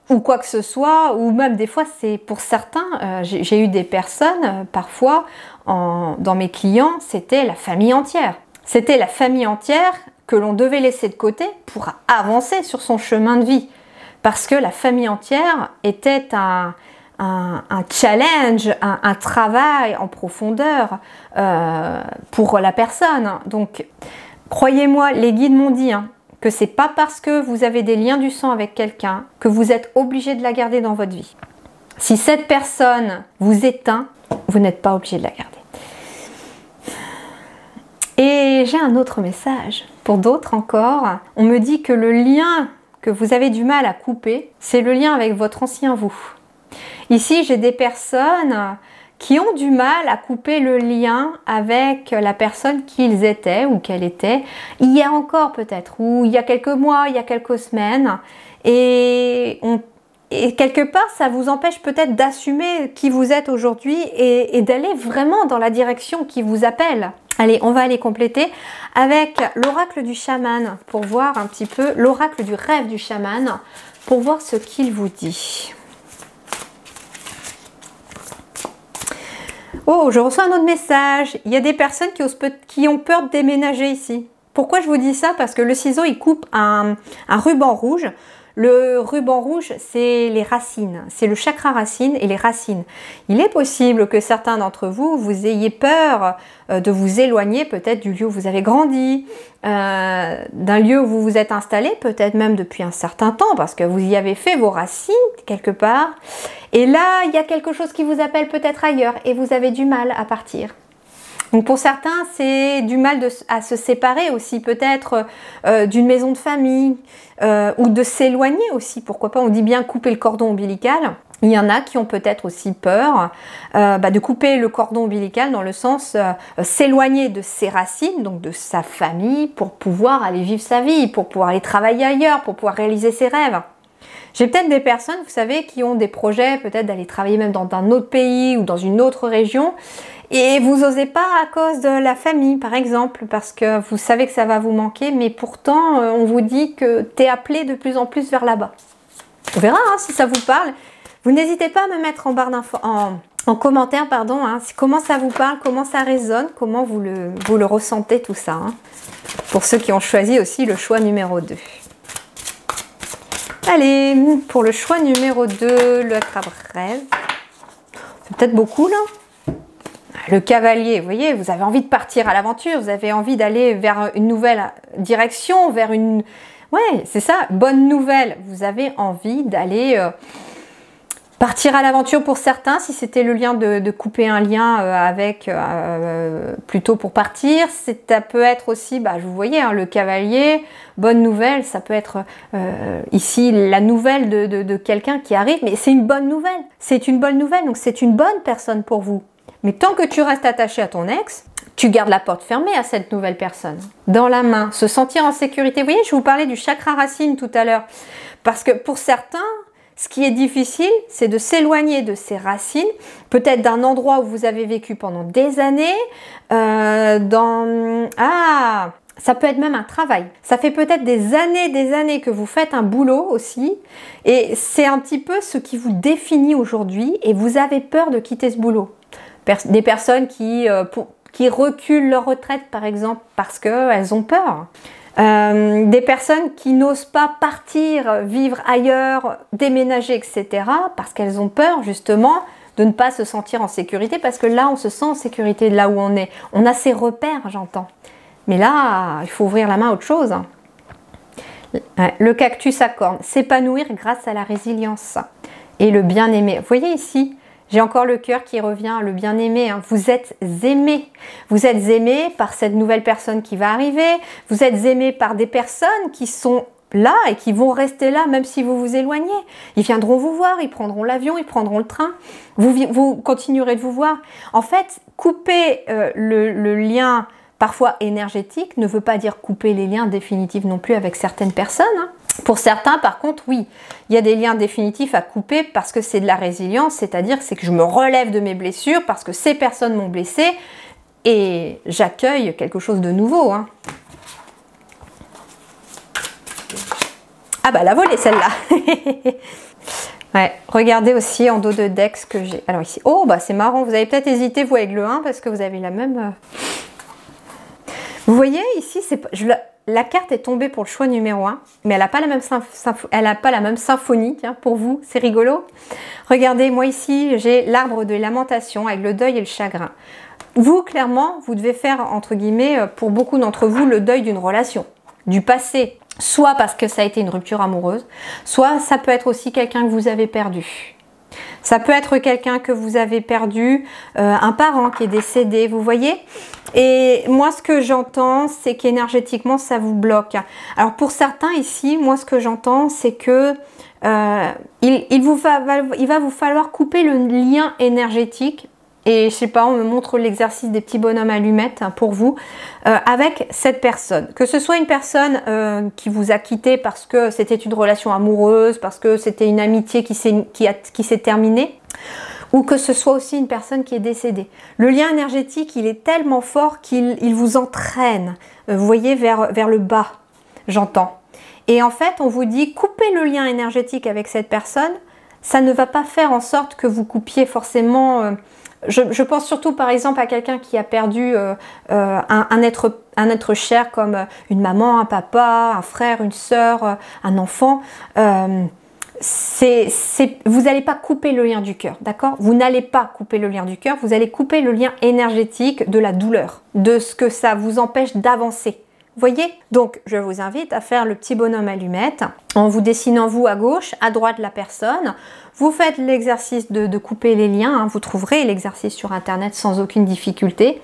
ou quoi que ce soit, ou même des fois c'est pour certains, j'ai eu des personnes parfois dans mes clients, c'était la famille entière. C'était la famille entière que l'on devait laisser de côté pour avancer sur son chemin de vie. Parce que la famille entière était un challenge, un travail en profondeur pour la personne. Donc, croyez-moi, les guides m'ont dit que c'est pas parce que vous avez des liens du sang avec quelqu'un que vous êtes obligé de la garder dans votre vie. Si cette personne vous éteint, vous n'êtes pas obligé de la garder. Et j'ai un autre message. Pour d'autres encore, on me dit que le lien que vous avez du mal à couper, c'est le lien avec votre ancien vous. Ici, j'ai des personnes qui ont du mal à couper le lien avec la personne qu'ils étaient ou qu'elle était hier encore peut-être, ou il y a quelques mois, il y a quelques semaines, et Et quelque part, ça vous empêche peut-être d'assumer qui vous êtes aujourd'hui et d'aller vraiment dans la direction qui vous appelle. Allez, on va aller compléter avec l'oracle du chaman pour voir un petit peu l'oracle du rêve du chaman pour voir ce qu'il vous dit. Oh, je reçois un autre message. Il y a des personnes qui ont peur de déménager ici. Pourquoi je vous dis ça? Parce que le ciseau, il coupe un ruban rouge. Le ruban rouge, c'est les racines, c'est le chakra racine et les racines. Il est possible que certains d'entre vous, vous ayez peur de vous éloigner peut-être du lieu où vous avez grandi, d'un lieu où vous vous êtes installé, peut-être même depuis un certain temps, parce que vous y avez fait vos racines quelque part. Et là, il y a quelque chose qui vous appelle peut-être ailleurs et vous avez du mal à partir. Donc pour certains, c'est du mal à se séparer aussi, peut-être d'une maison de famille ou de s'éloigner aussi. Pourquoi pas, on dit bien couper le cordon ombilical. Il y en a qui ont peut-être aussi peur de couper le cordon ombilical dans le sens s'éloigner de ses racines, donc de sa famille, pour pouvoir aller vivre sa vie, pour pouvoir aller travailler ailleurs, pour pouvoir réaliser ses rêves. J'ai peut-être des personnes, vous savez, qui ont des projets peut-être d'aller travailler même dans un autre pays ou dans une autre région et vous n'osez pas à cause de la famille par exemple parce que vous savez que ça va vous manquer mais pourtant on vous dit que tu es appelé de plus en plus vers là-bas. On verra hein, si ça vous parle. Vous n'hésitez pas à me mettre en barre d'infos, en commentaire, pardon, hein, comment ça vous parle, comment ça résonne, comment vous le ressentez tout ça. Hein, pour ceux qui ont choisi aussi le choix numéro 2. Allez, pour le choix numéro 2, le crabe rêve. C'est peut-être beaucoup là. Le cavalier, vous voyez, vous avez envie de partir à l'aventure, vous avez envie d'aller vers une nouvelle direction, vers une... Ouais, c'est ça, bonne nouvelle. Vous avez envie d'aller partir à l'aventure pour certains, si c'était le lien de couper un lien avec, plutôt pour partir. Ça peut être aussi, vous voyez, hein, le cavalier, bonne nouvelle, ça peut être ici la nouvelle de quelqu'un qui arrive, mais c'est une bonne nouvelle. C'est une bonne nouvelle, donc c'est une bonne personne pour vous. Mais tant que tu restes attaché à ton ex, tu gardes la porte fermée à cette nouvelle personne. Dans la main, se sentir en sécurité. Vous voyez, je vous parlais du chakra racine tout à l'heure. Parce que pour certains, ce qui est difficile, c'est de s'éloigner de ses racines, peut-être d'un endroit où vous avez vécu pendant des années, ça peut être même un travail. Ça fait peut-être des années que vous faites un boulot aussi, et c'est un petit peu ce qui vous définit aujourd'hui, et vous avez peur de quitter ce boulot. Des personnes qui reculent leur retraite, par exemple, parce qu'elles ont peur. Des personnes qui n'osent pas partir, vivre ailleurs, déménager, etc. parce qu'elles ont peur justement de ne pas se sentir en sécurité parce que là on se sent en sécurité là où on est. On a ses repères, j'entends. Mais là, il faut ouvrir la main à autre chose. Le cactus à cornes, s'épanouir grâce à la résilience et le bien-aimé. Vous voyez ici, j'ai encore le cœur qui revient, le bien-aimé. Hein. Vous êtes aimé. Vous êtes aimé par cette nouvelle personne qui va arriver. Vous êtes aimé par des personnes qui sont là et qui vont rester là même si vous vous éloignez. Ils viendront vous voir, ils prendront l'avion, ils prendront le train. Vous continuerez de vous voir. En fait, couper le lien parfois énergétique ne veut pas dire couper les liens définitifs non plus avec certaines personnes. Hein. Pour certains, par contre, oui, il y a des liens définitifs à couper parce que c'est de la résilience, c'est-à-dire que je me relève de mes blessures parce que ces personnes m'ont blessé et j'accueille quelque chose de nouveau. Hein. Ah bah la volée celle-là. Ouais, regardez aussi en dos de Dex que j'ai. Alors ici, oh bah c'est marrant, vous avez peut-être hésité vous avec le 1 parce que vous avez la même... Vous voyez ici, la carte est tombée pour le choix numéro 1, mais elle n'a pas la même symphonie, tiens, pour vous, c'est rigolo. Regardez, moi ici, j'ai l'arbre de lamentation avec le deuil et le chagrin. Vous, clairement, vous devez faire, entre guillemets, pour beaucoup d'entre vous, le deuil d'une relation, du passé. Soit parce que ça a été une rupture amoureuse, soit ça peut être aussi quelqu'un que vous avez perdu. Ça peut être quelqu'un que vous avez perdu, un parent qui est décédé, vous voyez. Et moi, ce que j'entends, c'est qu'énergétiquement, ça vous bloque. Alors, pour certains ici, moi, ce que j'entends, c'est que il va vous falloir couper le lien énergétique et je sais pas, on me montre l'exercice des petits bonhommes allumettes hein, pour vous, avec cette personne. Que ce soit une personne qui vous a quitté parce que c'était une relation amoureuse, parce que c'était une amitié qui s'est terminée, ou que ce soit aussi une personne qui est décédée. Le lien énergétique, il est tellement fort qu'il vous entraîne, vous voyez, vers le bas, j'entends. Et en fait, on vous dit, coupez le lien énergétique avec cette personne, ça ne va pas faire en sorte que vous coupiez forcément... Je pense surtout par exemple à quelqu'un qui a perdu un être cher comme une maman, un papa, un frère, une sœur, un enfant. Vous n'allez pas couper le lien du cœur, d'accord? Vous n'allez pas couper le lien du cœur, vous allez couper le lien énergétique de la douleur, de ce que ça vous empêche d'avancer. Voyez? Donc, je vous invite à faire le petit bonhomme allumette en vous dessinant vous à gauche, à droite la personne. Vous faites l'exercice de couper les liens. Hein. Vous trouverez l'exercice sur Internet sans aucune difficulté.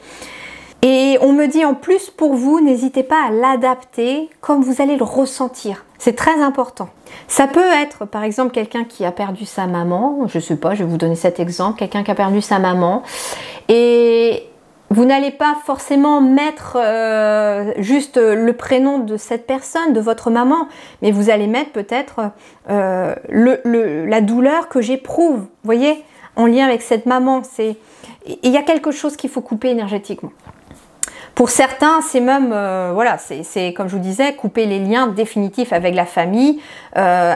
Et on me dit en plus pour vous, n'hésitez pas à l'adapter comme vous allez le ressentir. C'est très important. Ça peut être par exemple quelqu'un qui a perdu sa maman. Je sais pas, je vais vous donner cet exemple. Quelqu'un qui a perdu sa maman et... vous n'allez pas forcément mettre juste le prénom de cette personne, de votre maman, mais vous allez mettre peut-être la douleur que j'éprouve, vous voyez, en lien avec cette maman. Il y a quelque chose qu'il faut couper énergétiquement. Pour certains, c'est même, voilà, c'est comme je vous disais, couper les liens définitifs avec la famille,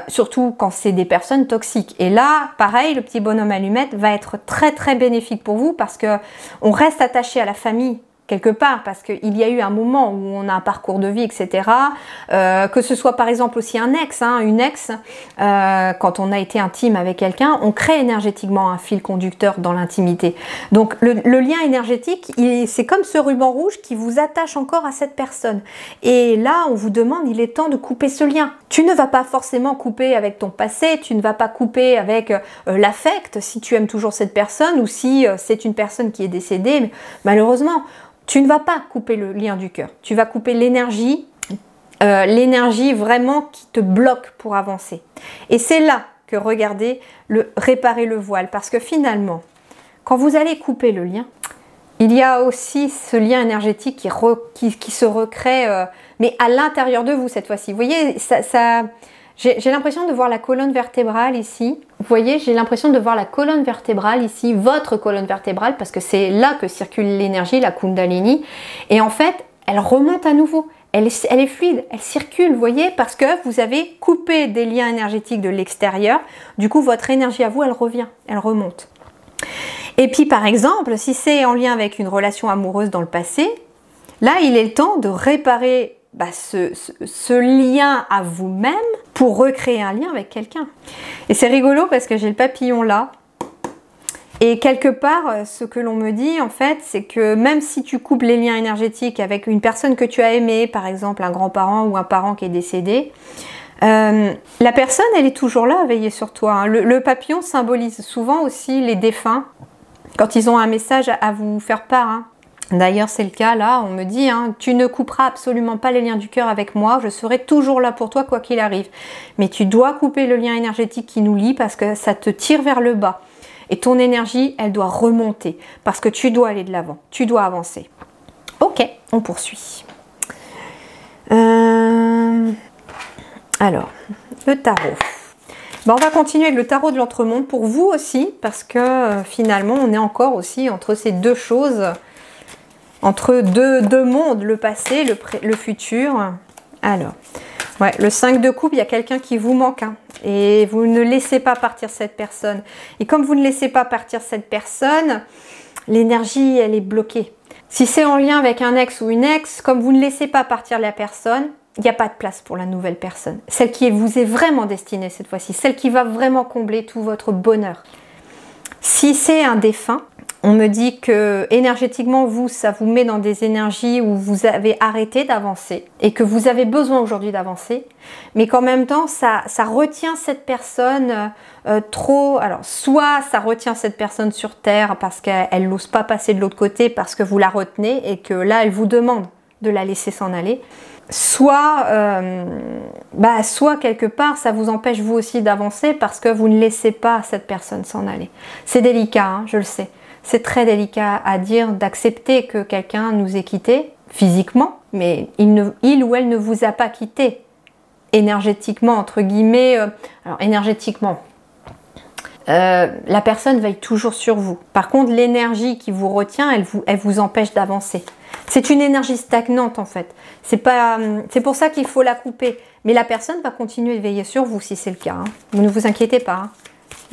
surtout quand c'est des personnes toxiques. Et là, pareil, le petit bonhomme allumette va être très très bénéfique pour vous parce que on reste attaché à la famille quelque part, parce qu'il y a eu un moment où on a un parcours de vie, etc. Que ce soit par exemple aussi un ex, hein, une ex, quand on a été intime avec quelqu'un, on crée énergétiquement un fil conducteur dans l'intimité. Donc le lien énergétique, c'est comme ce ruban rouge qui vous attache encore à cette personne. Et là, on vous demande, il est temps de couper ce lien. Tu ne vas pas forcément couper avec ton passé, tu ne vas pas couper avec l'affect, si tu aimes toujours cette personne, ou si c'est une personne qui est décédée, mais malheureusement, tu ne vas pas couper le lien du cœur. Tu vas couper l'énergie vraiment qui te bloque pour avancer. Et c'est là que regardez, réparer le voile. Parce que finalement, quand vous allez couper le lien, il y a aussi ce lien énergétique qui se recrée, mais à l'intérieur de vous cette fois-ci. Vous voyez, j'ai l'impression de voir la colonne vertébrale ici. Vous voyez, j'ai l'impression de voir la colonne vertébrale ici, votre colonne vertébrale, parce que c'est là que circule l'énergie, la Kundalini. Et en fait, elle remonte à nouveau. Elle est fluide, elle circule, vous voyez, parce que vous avez coupé des liens énergétiques de l'extérieur. Du coup, votre énergie à vous, elle revient, elle remonte. Et puis, par exemple, si c'est en lien avec une relation amoureuse dans le passé, là, il est le temps de réparer ce lien à vous-même pour recréer un lien avec quelqu'un. Et c'est rigolo parce que j'ai le papillon là. Et quelque part, ce que l'on me dit en fait, c'est que même si tu coupes les liens énergétiques avec une personne que tu as aimée, par exemple un grand-parent ou un parent qui est décédé, la personne, elle est toujours là à veiller sur toi. Hein. Le papillon symbolise souvent aussi les défunts quand ils ont un message à vous faire part. Hein. D'ailleurs, c'est le cas là, on me dit, hein, tu ne couperas absolument pas les liens du cœur avec moi, je serai toujours là pour toi quoi qu'il arrive. Mais tu dois couper le lien énergétique qui nous lie parce que ça te tire vers le bas. Et ton énergie, elle doit remonter parce que tu dois aller de l'avant, tu dois avancer. Ok, on poursuit. Alors, le tarot. On va continuer avec le tarot de l'entremonde pour vous aussi parce que finalement, on est encore aussi entre ces deux choses. Entre deux mondes, le passé, le futur. Alors, ouais, le 5 de coupe, il y a quelqu'un qui vous manque. Hein, et vous ne laissez pas partir cette personne. Et comme vous ne laissez pas partir cette personne, l'énergie, elle est bloquée. Si c'est en lien avec un ex ou une ex, comme vous ne laissez pas partir la personne, il n'y a pas de place pour la nouvelle personne. Celle qui vous est vraiment destinée cette fois-ci. Celle qui va vraiment combler tout votre bonheur. Si c'est un défunt, on me dit que énergétiquement, vous, ça vous met dans des énergies où vous avez arrêté d'avancer et que vous avez besoin aujourd'hui d'avancer, mais qu'en même temps, ça retient cette personne trop... Alors, soit ça retient cette personne sur Terre parce qu'elle n'ose pas passer de l'autre côté parce que vous la retenez et que là, elle vous demande de la laisser s'en aller. Soit quelque part, ça vous empêche vous aussi d'avancer parce que vous ne laissez pas cette personne s'en aller. C'est délicat, hein, je le sais. C'est très délicat à dire d'accepter que quelqu'un nous ait quittés physiquement, mais il ou elle ne vous a pas quitté énergétiquement, entre guillemets. Alors énergétiquement, la personne veille toujours sur vous. Par contre, l'énergie qui vous retient, elle vous empêche d'avancer. C'est une énergie stagnante en fait. C'est pour ça qu'il faut la couper. Mais la personne va continuer de veiller sur vous si c'est le cas. Hein. Vous ne vous inquiétez pas. Hein.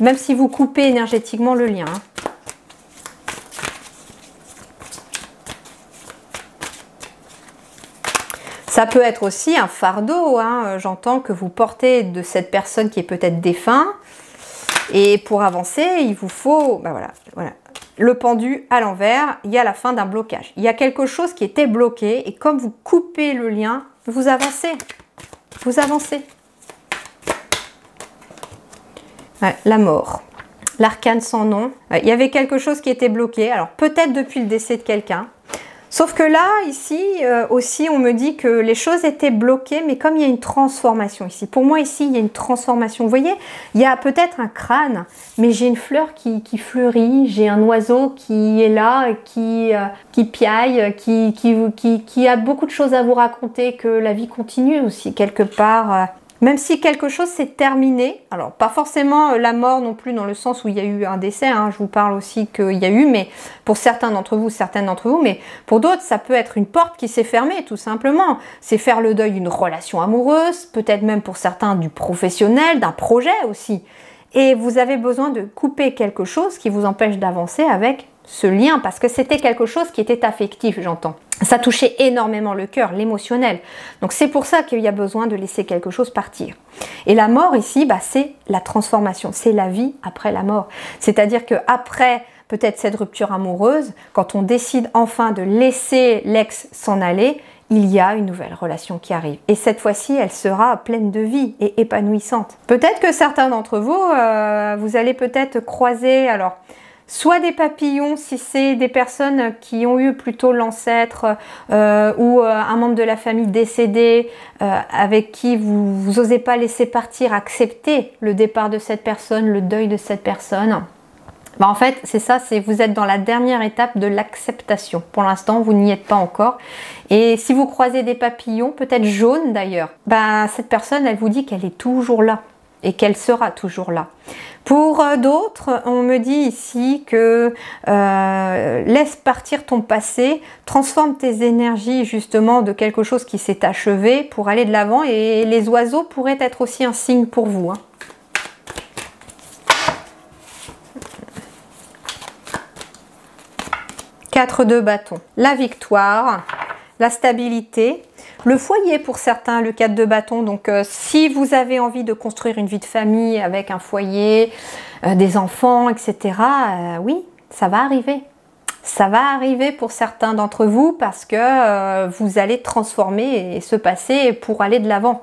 Même si vous coupez énergétiquement le lien. Hein. Ça peut être aussi un fardeau. Hein. J'entends que vous portez de cette personne qui est peut-être défunt. Et pour avancer, il vous faut... Ben voilà. Le pendu à l'envers, il y a la fin d'un blocage. Il y a quelque chose qui était bloqué et comme vous coupez le lien, vous avancez. Vous avancez. Ouais, la mort. L'arcane sans nom. Ouais, il y avait quelque chose qui était bloqué. Alors peut-être depuis le décès de quelqu'un. Sauf que là, ici, aussi, on me dit que les choses étaient bloquées, mais comme il y a une transformation ici. Pour moi, ici, il y a une transformation. Vous voyez, il y a peut-être un crâne, mais j'ai une fleur qui fleurit, j'ai un oiseau qui est là, qui piaille, qui a beaucoup de choses à vous raconter, que la vie continue aussi, quelque part. Même si quelque chose s'est terminé, alors pas forcément la mort non plus dans le sens où il y a eu un décès, hein, je vous parle aussi qu'il y a eu, mais pour certains d'entre vous, certaines d'entre vous, mais pour d'autres, ça peut être une porte qui s'est fermée tout simplement. C'est faire le deuil d'une relation amoureuse, peut-être même pour certains du professionnel, d'un projet aussi. Et vous avez besoin de couper quelque chose qui vous empêche d'avancer avec ce lien, parce que c'était quelque chose qui était affectif, j'entends. Ça touchait énormément le cœur, l'émotionnel. Donc c'est pour ça qu'il y a besoin de laisser quelque chose partir. Et la mort ici, bah, c'est la transformation, c'est la vie après la mort. C'est-à-dire qu'après peut-être cette rupture amoureuse, quand on décide enfin de laisser l'ex s'en aller, il y a une nouvelle relation qui arrive. Et cette fois-ci, elle sera pleine de vie et épanouissante. Peut-être que certains d'entre vous, vous allez peut-être croiser, alors, soit des papillons si c'est des personnes qui ont eu plutôt l'ancêtre ou un membre de la famille décédé avec qui vous n'osez pas laisser partir, accepter le départ de cette personne, le deuil de cette personne. Bah en fait, c'est ça, vous êtes dans la dernière étape de l'acceptation. Pour l'instant, vous n'y êtes pas encore. Et si vous croisez des papillons, peut-être jaunes d'ailleurs, bah, cette personne, elle vous dit qu'elle est toujours là et qu'elle sera toujours là. Pour d'autres, on me dit ici que laisse partir ton passé, transforme tes énergies justement de quelque chose qui s'est achevé pour aller de l'avant, et les oiseaux pourraient être aussi un signe pour vous. Hein. Quatre de bâton. La victoire, la stabilité, le foyer pour certains, le 4 de bâton. Donc si vous avez envie de construire une vie de famille avec un foyer, des enfants, etc. Oui, ça va arriver. Ça va arriver pour certains d'entre vous parce que vous allez transformer ce passé pour aller de l'avant.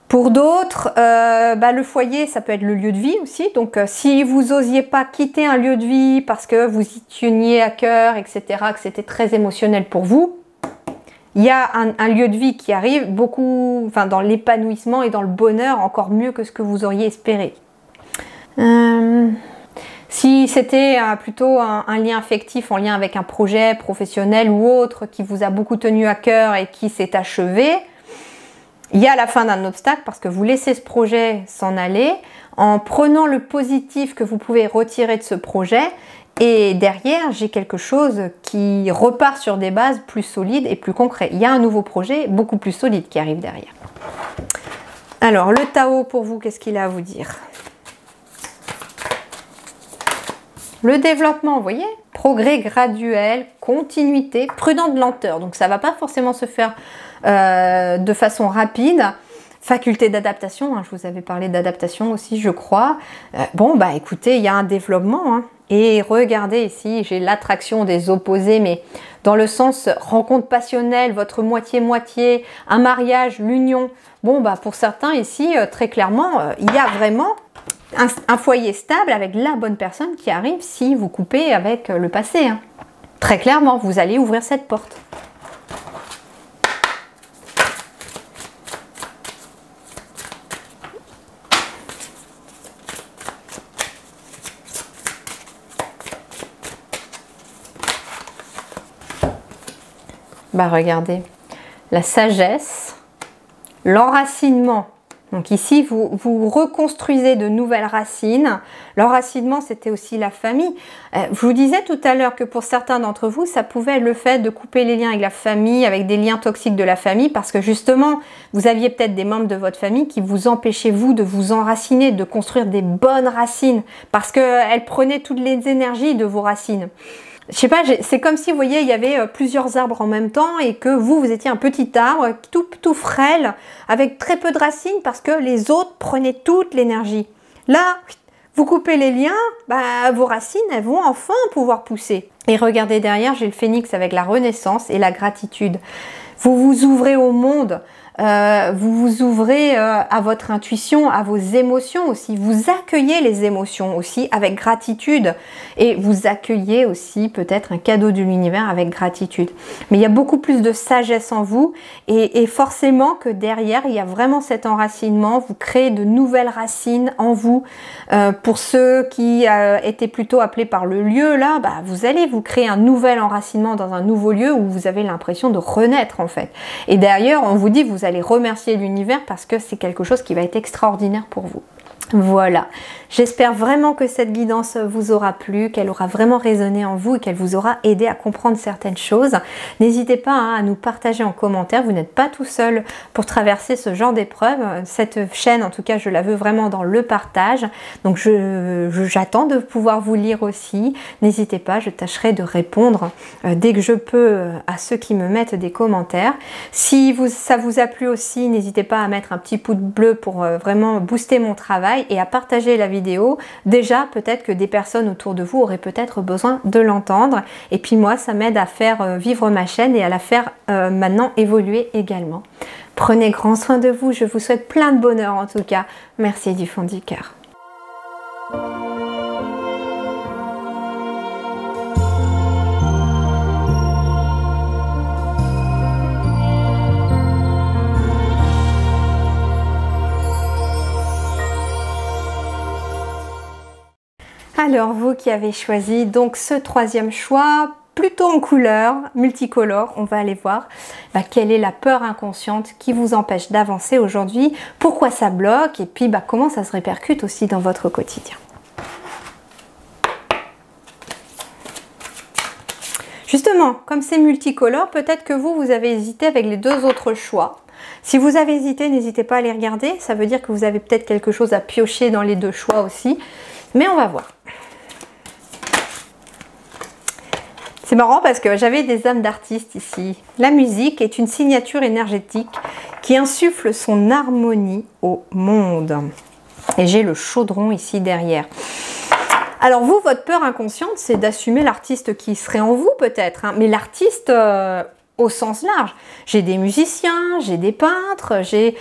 Pour d'autres, le foyer, ça peut être le lieu de vie aussi. Donc, si vous n'osiez pas quitter un lieu de vie parce que vous y teniez à cœur, etc., que c'était très émotionnel pour vous, il y a un lieu de vie qui arrive beaucoup, enfin, dans l'épanouissement et dans le bonheur, encore mieux que ce que vous auriez espéré. Si c'était plutôt un lien affectif en lien avec un projet professionnel ou autre qui vous a beaucoup tenu à cœur et qui s'est achevé, il y a la fin d'un obstacle parce que vous laissez ce projet s'en aller en prenant le positif que vous pouvez retirer de ce projet, et derrière j'ai quelque chose qui repart sur des bases plus solides et plus concrètes. Il y a un nouveau projet beaucoup plus solide qui arrive derrière. Alors le Tao pour vous, qu'est-ce qu'il a à vous dire? Le développement, vous voyez, progrès graduel, continuité, prudente lenteur. Donc ça ne va pas forcément se faire de façon rapide. Faculté d'adaptation, hein, je vous avais parlé d'adaptation aussi, je crois. Écoutez, il y a un développement. Hein. Et regardez ici, j'ai l'attraction des opposés, mais dans le sens rencontre passionnelle, votre moitié-moitié, un mariage, l'union. Pour certains ici, très clairement, il y a vraiment un foyer stable avec la bonne personne qui arrive si vous coupez avec le passé. Hein. Très clairement, vous allez ouvrir cette porte. Bah regardez, la sagesse, l'enracinement. Donc ici, vous reconstruisez de nouvelles racines. L'enracinement, c'était aussi la famille. Je vous disais tout à l'heure que pour certains d'entre vous, ça pouvait être le fait de couper les liens avec la famille, avec des liens toxiques de la famille, parce que justement, vous aviez peut-être des membres de votre famille qui vous empêchaient, vous, de vous enraciner, de construire des bonnes racines, parce qu'elles prenaient toutes les énergies de vos racines. Je sais pas, c'est comme si, vous voyez, il y avait plusieurs arbres en même temps et que vous étiez un petit arbre tout frêle, avec très peu de racines parce que les autres prenaient toute l'énergie. Là, vous coupez les liens, bah, vos racines, elles vont enfin pouvoir pousser. Et regardez derrière, j'ai le phénix avec la renaissance et la gratitude. Vous vous ouvrez au monde. Vous vous ouvrez à votre intuition, à vos émotions aussi. Vous accueillez les émotions aussi avec gratitude. Et vous accueillez aussi peut-être un cadeau de l'univers avec gratitude. Mais il y a beaucoup plus de sagesse en vous. Et forcément que derrière, il y a vraiment cet enracinement. Vous créez de nouvelles racines en vous. Pour ceux qui étaient plutôt appelés par le lieu, là, bah, vous allez vous créer un nouvel enracinement dans un nouveau lieu où vous avez l'impression de renaître en fait. Et d'ailleurs, on vous dit, vous allez remercier l'univers parce que c'est quelque chose qui va être extraordinaire pour vous. Voilà, j'espère vraiment que cette guidance vous aura plu, qu'elle aura vraiment résonné en vous et qu'elle vous aura aidé à comprendre certaines choses. N'hésitez pas à nous partager en commentaire, vous n'êtes pas tout seul pour traverser ce genre d'épreuve. Cette chaîne, en tout cas, je la veux vraiment dans le partage. Donc j'attends de pouvoir vous lire aussi. N'hésitez pas, je tâcherai de répondre dès que je peux à ceux qui me mettent des commentaires. Si ça vous a plu aussi, n'hésitez pas à mettre un petit pouce bleu pour vraiment booster mon travail et à partager la vidéo. Déjà, peut-être que des personnes autour de vous auraient peut-être besoin de l'entendre. Et puis moi, ça m'aide à faire vivre ma chaîne et à la faire maintenant évoluer également. Prenez grand soin de vous. Je vous souhaite plein de bonheur en tout cas. Merci du fond du cœur. Alors vous qui avez choisi donc ce troisième choix, plutôt en couleur, multicolore, on va aller voir quelle est la peur inconsciente qui vous empêche d'avancer aujourd'hui, pourquoi ça bloque et puis comment ça se répercute aussi dans votre quotidien. Justement, comme c'est multicolore, peut-être que vous avez hésité avec les deux autres choix. Si vous avez hésité, n'hésitez pas à les regarder, ça veut dire que vous avez peut-être quelque chose à piocher dans les deux choix aussi. Mais on va voir. C'est marrant parce que j'avais des âmes d'artistes ici. La musique est une signature énergétique qui insuffle son harmonie au monde. Et j'ai le chaudron ici derrière. Alors vous, votre peur inconsciente, c'est d'assumer l'artiste qui serait en vous peut-être. Hein, mais l'artiste... au sens large. J'ai des musiciens, j'ai des peintres, j'ai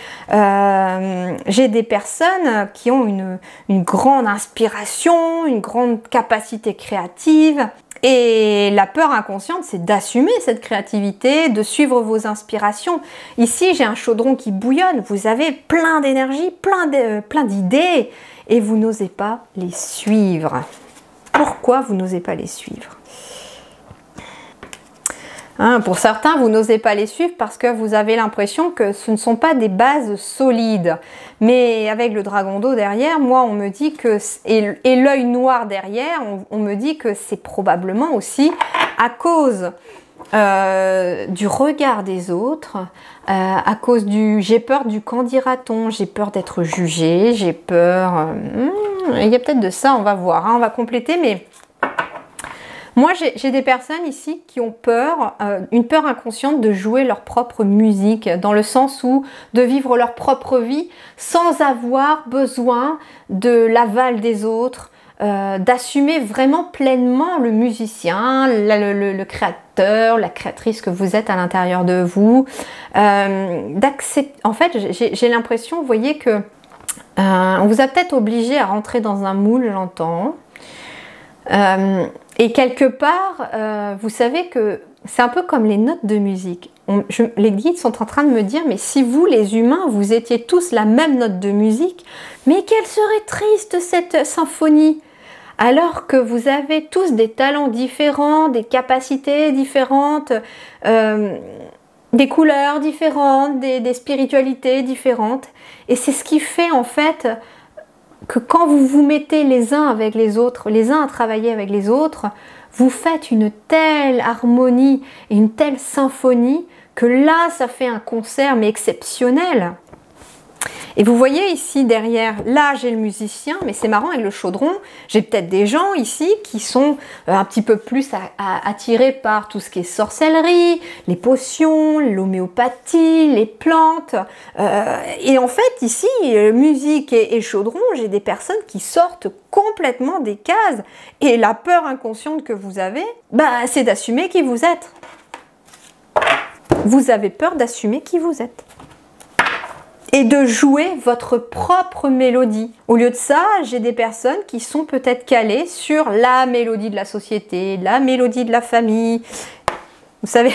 des personnes qui ont une grande inspiration, une grande capacité créative. Et la peur inconsciente, c'est d'assumer cette créativité, de suivre vos inspirations. Ici, j'ai un chaudron qui bouillonne, vous avez plein d'énergie, plein d'idées, et vous n'osez pas les suivre. Pourquoi vous n'osez pas les suivre ? Pour certains, vous n'osez pas les suivre parce que vous avez l'impression que ce ne sont pas des bases solides. Mais avec le dragon d'eau derrière, moi, on me dit que... Et l'œil noir derrière, on me dit que c'est probablement aussi à cause du regard des autres, à cause du... J'ai peur du qu'en dira-t-on, j'ai peur d'être jugée, j'ai peur... il y a peut-être de ça, on va voir, on va compléter, mais... Moi, j'ai des personnes ici qui ont peur, une peur inconsciente de jouer leur propre musique, dans le sens où de vivre leur propre vie sans avoir besoin de l'aval des autres, d'assumer vraiment pleinement le musicien, le créateur, la créatrice que vous êtes à l'intérieur de vous. En fait, j'ai l'impression, vous voyez, que on vous a peut-être obligé à rentrer dans un moule, j'entends. Et quelque part, vous savez que c'est un peu comme les notes de musique. Les guides sont en train de me dire, mais si vous, les humains, vous étiez tous la même note de musique, mais quelle serait triste cette symphonie. alors que vous avez tous des talents différents, des capacités différentes, des couleurs différentes, des spiritualités différentes. Et c'est ce qui fait en fait que quand vous vous mettez les uns avec les autres, les uns à travailler avec les autres, vous faites une telle harmonie et une telle symphonie que là, ça fait un concert mais exceptionnel. Et vous voyez ici derrière, là j'ai le musicien, mais c'est marrant avec le chaudron, j'ai peut-être des gens ici qui sont un petit peu plus attirés par tout ce qui est sorcellerie, les potions, l'homéopathie, les plantes. Et en fait ici, musique et chaudron, j'ai des personnes qui sortent complètement des cases. Et la peur inconsciente que vous avez, bah, c'est d'assumer qui vous êtes. Vous avez peur d'assumer qui vous êtes. Et de jouer votre propre mélodie. Au lieu de ça, j'ai des personnes qui sont peut-être calées sur la mélodie de la société, la mélodie de la famille. Vous savez,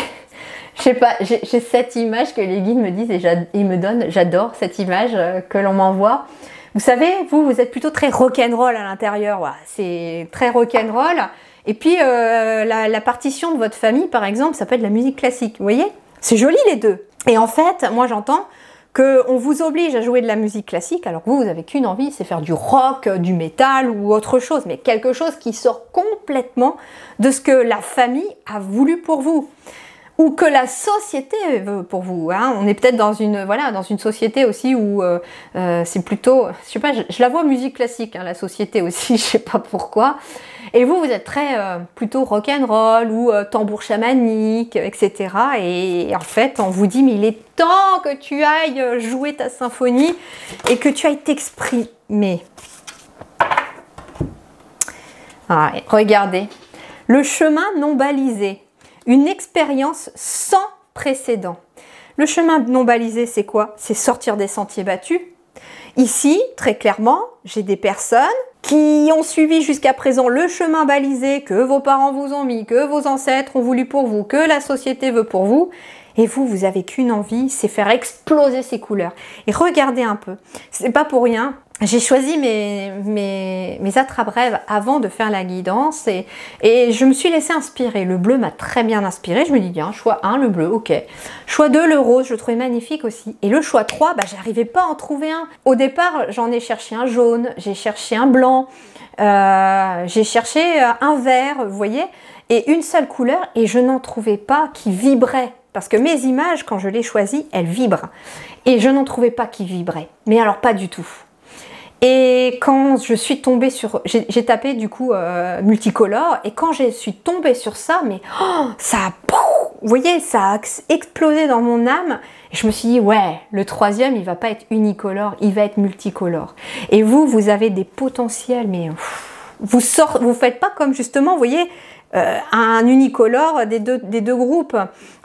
je sais pas, j'ai cette image que les guides me disent et ils me donnent, j'adore cette image que l'on m'envoie. Vous savez, vous êtes plutôt très rock'n'roll à l'intérieur, voilà. C'est très rock'n'roll. Et puis, la partition de votre famille, par exemple, ça peut être la musique classique, vous voyez? C'est joli les deux. Et en fait, moi j'entends qu'on vous oblige à jouer de la musique classique, alors que vous n'avez qu'une envie, c'est faire du rock, du métal ou autre chose, mais quelque chose qui sort complètement de ce que la famille a voulu pour vous, ou que la société veut pour vous. Hein. On est peut-être dans une, voilà, dans une société aussi où c'est plutôt, je sais pas, je la vois musique classique, hein, la société aussi, je sais pas pourquoi. Et vous êtes très plutôt rock'n'roll ou tambour chamanique, etc. Et en fait, on vous dit, mais il est temps que tu ailles jouer ta symphonie et que tu ailles t'exprimer. Ah, regardez, le chemin non balisé, une expérience sans précédent. Le chemin non balisé, c'est quoi? C'est sortir des sentiers battus. Ici, très clairement, j'ai des personnes qui ont suivi jusqu'à présent le chemin balisé que vos parents vous ont mis, que vos ancêtres ont voulu pour vous, que la société veut pour vous. Et vous avez qu'une envie, c'est faire exploser ces couleurs. Et regardez un peu, c'est pas pour rien. J'ai choisi mes attrape-rêves avant de faire la guidance et je me suis laissée inspirer. Le bleu m'a très bien inspiré. Je me dis, bien, choix 1, le bleu, ok. Choix 2, le rose, je le trouvais magnifique aussi. Et le choix 3, bah, j'arrivais pas à en trouver un. Au départ, j'en ai cherché un jaune, j'ai cherché un blanc, j'ai cherché un vert, vous voyez, et une seule couleur et je n'en trouvais pas qui vibrait. Parce que mes images, quand je les choisis, elles vibrent. Et je n'en trouvais pas qui vibraient. Mais alors pas du tout. Et quand je suis tombée sur... J'ai tapé du coup multicolore. Et quand je suis tombée sur ça, mais oh, ça a... Vous voyez, ça a explosé dans mon âme. Et je me suis dit, ouais, le troisième, il va pas être unicolore, il va être multicolore. Et vous avez des potentiels, mais... Vous faites pas comme justement, vous voyez... un unicolore des deux groupes.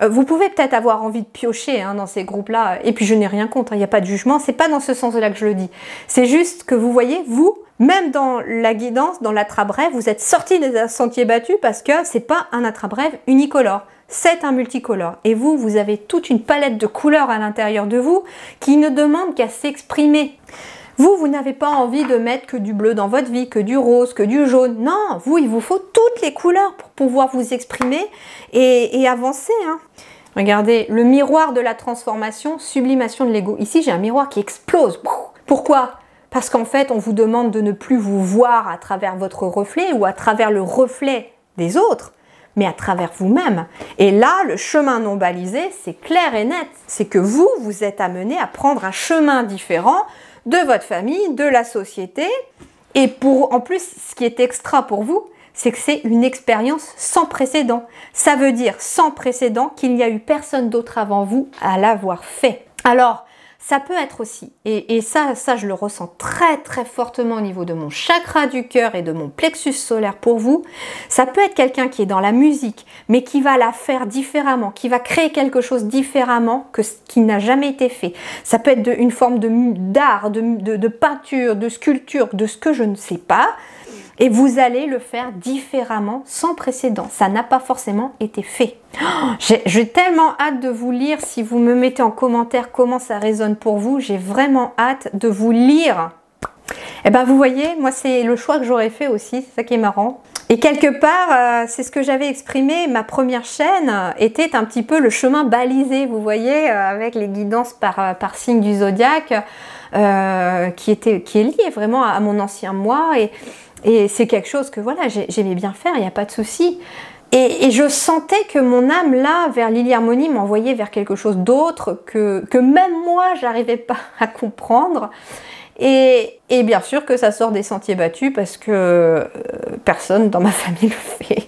Vous pouvez peut-être avoir envie de piocher hein, dans ces groupes-là, et puis je n'ai rien contre, il n'y a pas de jugement, c'est pas dans ce sens-là que je le dis. C'est juste que vous voyez, vous, même dans la guidance, dans l'attrape-rêve, vous êtes sorti des sentiers battus parce que c'est pas un attrape-rêve unicolore, c'est un multicolore. Et vous avez toute une palette de couleurs à l'intérieur de vous qui ne demande qu'à s'exprimer. Vous n'avez pas envie de mettre que du bleu dans votre vie, que du rose, que du jaune. Non, il vous faut toutes les couleurs pour pouvoir vous exprimer et avancer. Hein. Regardez, le miroir de la transformation, sublimation de l'ego. Ici, j'ai un miroir qui explose. Pourquoi? Parce qu'en fait, on vous demande de ne plus vous voir à travers votre reflet ou à travers le reflet des autres, mais à travers vous-même. Et là, le chemin non balisé, c'est clair et net. C'est que vous êtes amené à prendre un chemin différent de votre famille, de la société. Et en plus, ce qui est extra pour vous, c'est que c'est une expérience sans précédent. Ça veut dire sans précédent qu'il n'y a eu personne d'autre avant vous à l'avoir fait. Alors, ça peut être aussi, et ça je le ressens très très fortement au niveau de mon chakra du cœur et de mon plexus solaire pour vous, ça peut être quelqu'un qui est dans la musique, mais qui va la faire différemment, qui va créer quelque chose différemment que ce qui n'a jamais été fait. Ça peut être une forme d'art, de peinture, de sculpture, de ce que je ne sais pas, et vous allez le faire différemment, sans précédent. Ça n'a pas forcément été fait. J'ai tellement hâte de vous lire. Si vous me mettez en commentaire comment ça résonne pour vous, j'ai vraiment hâte de vous lire. Eh ben vous voyez, moi c'est le choix que j'aurais fait aussi, c'est ça qui est marrant. Et quelque part, c'est ce que j'avais exprimé, ma première chaîne était un petit peu le chemin balisé, vous voyez, avec les guidances par signe du zodiaque, qui est lié vraiment à mon ancien moi, et c'est quelque chose que voilà, j'aimais bien faire, il n'y a pas de souci. Et je sentais que mon âme là, vers Lily Harmonie, m'envoyait vers quelque chose d'autre que même moi, j'arrivais pas à comprendre. Et bien sûr que ça sort des sentiers battus parce que personne dans ma famille le fait.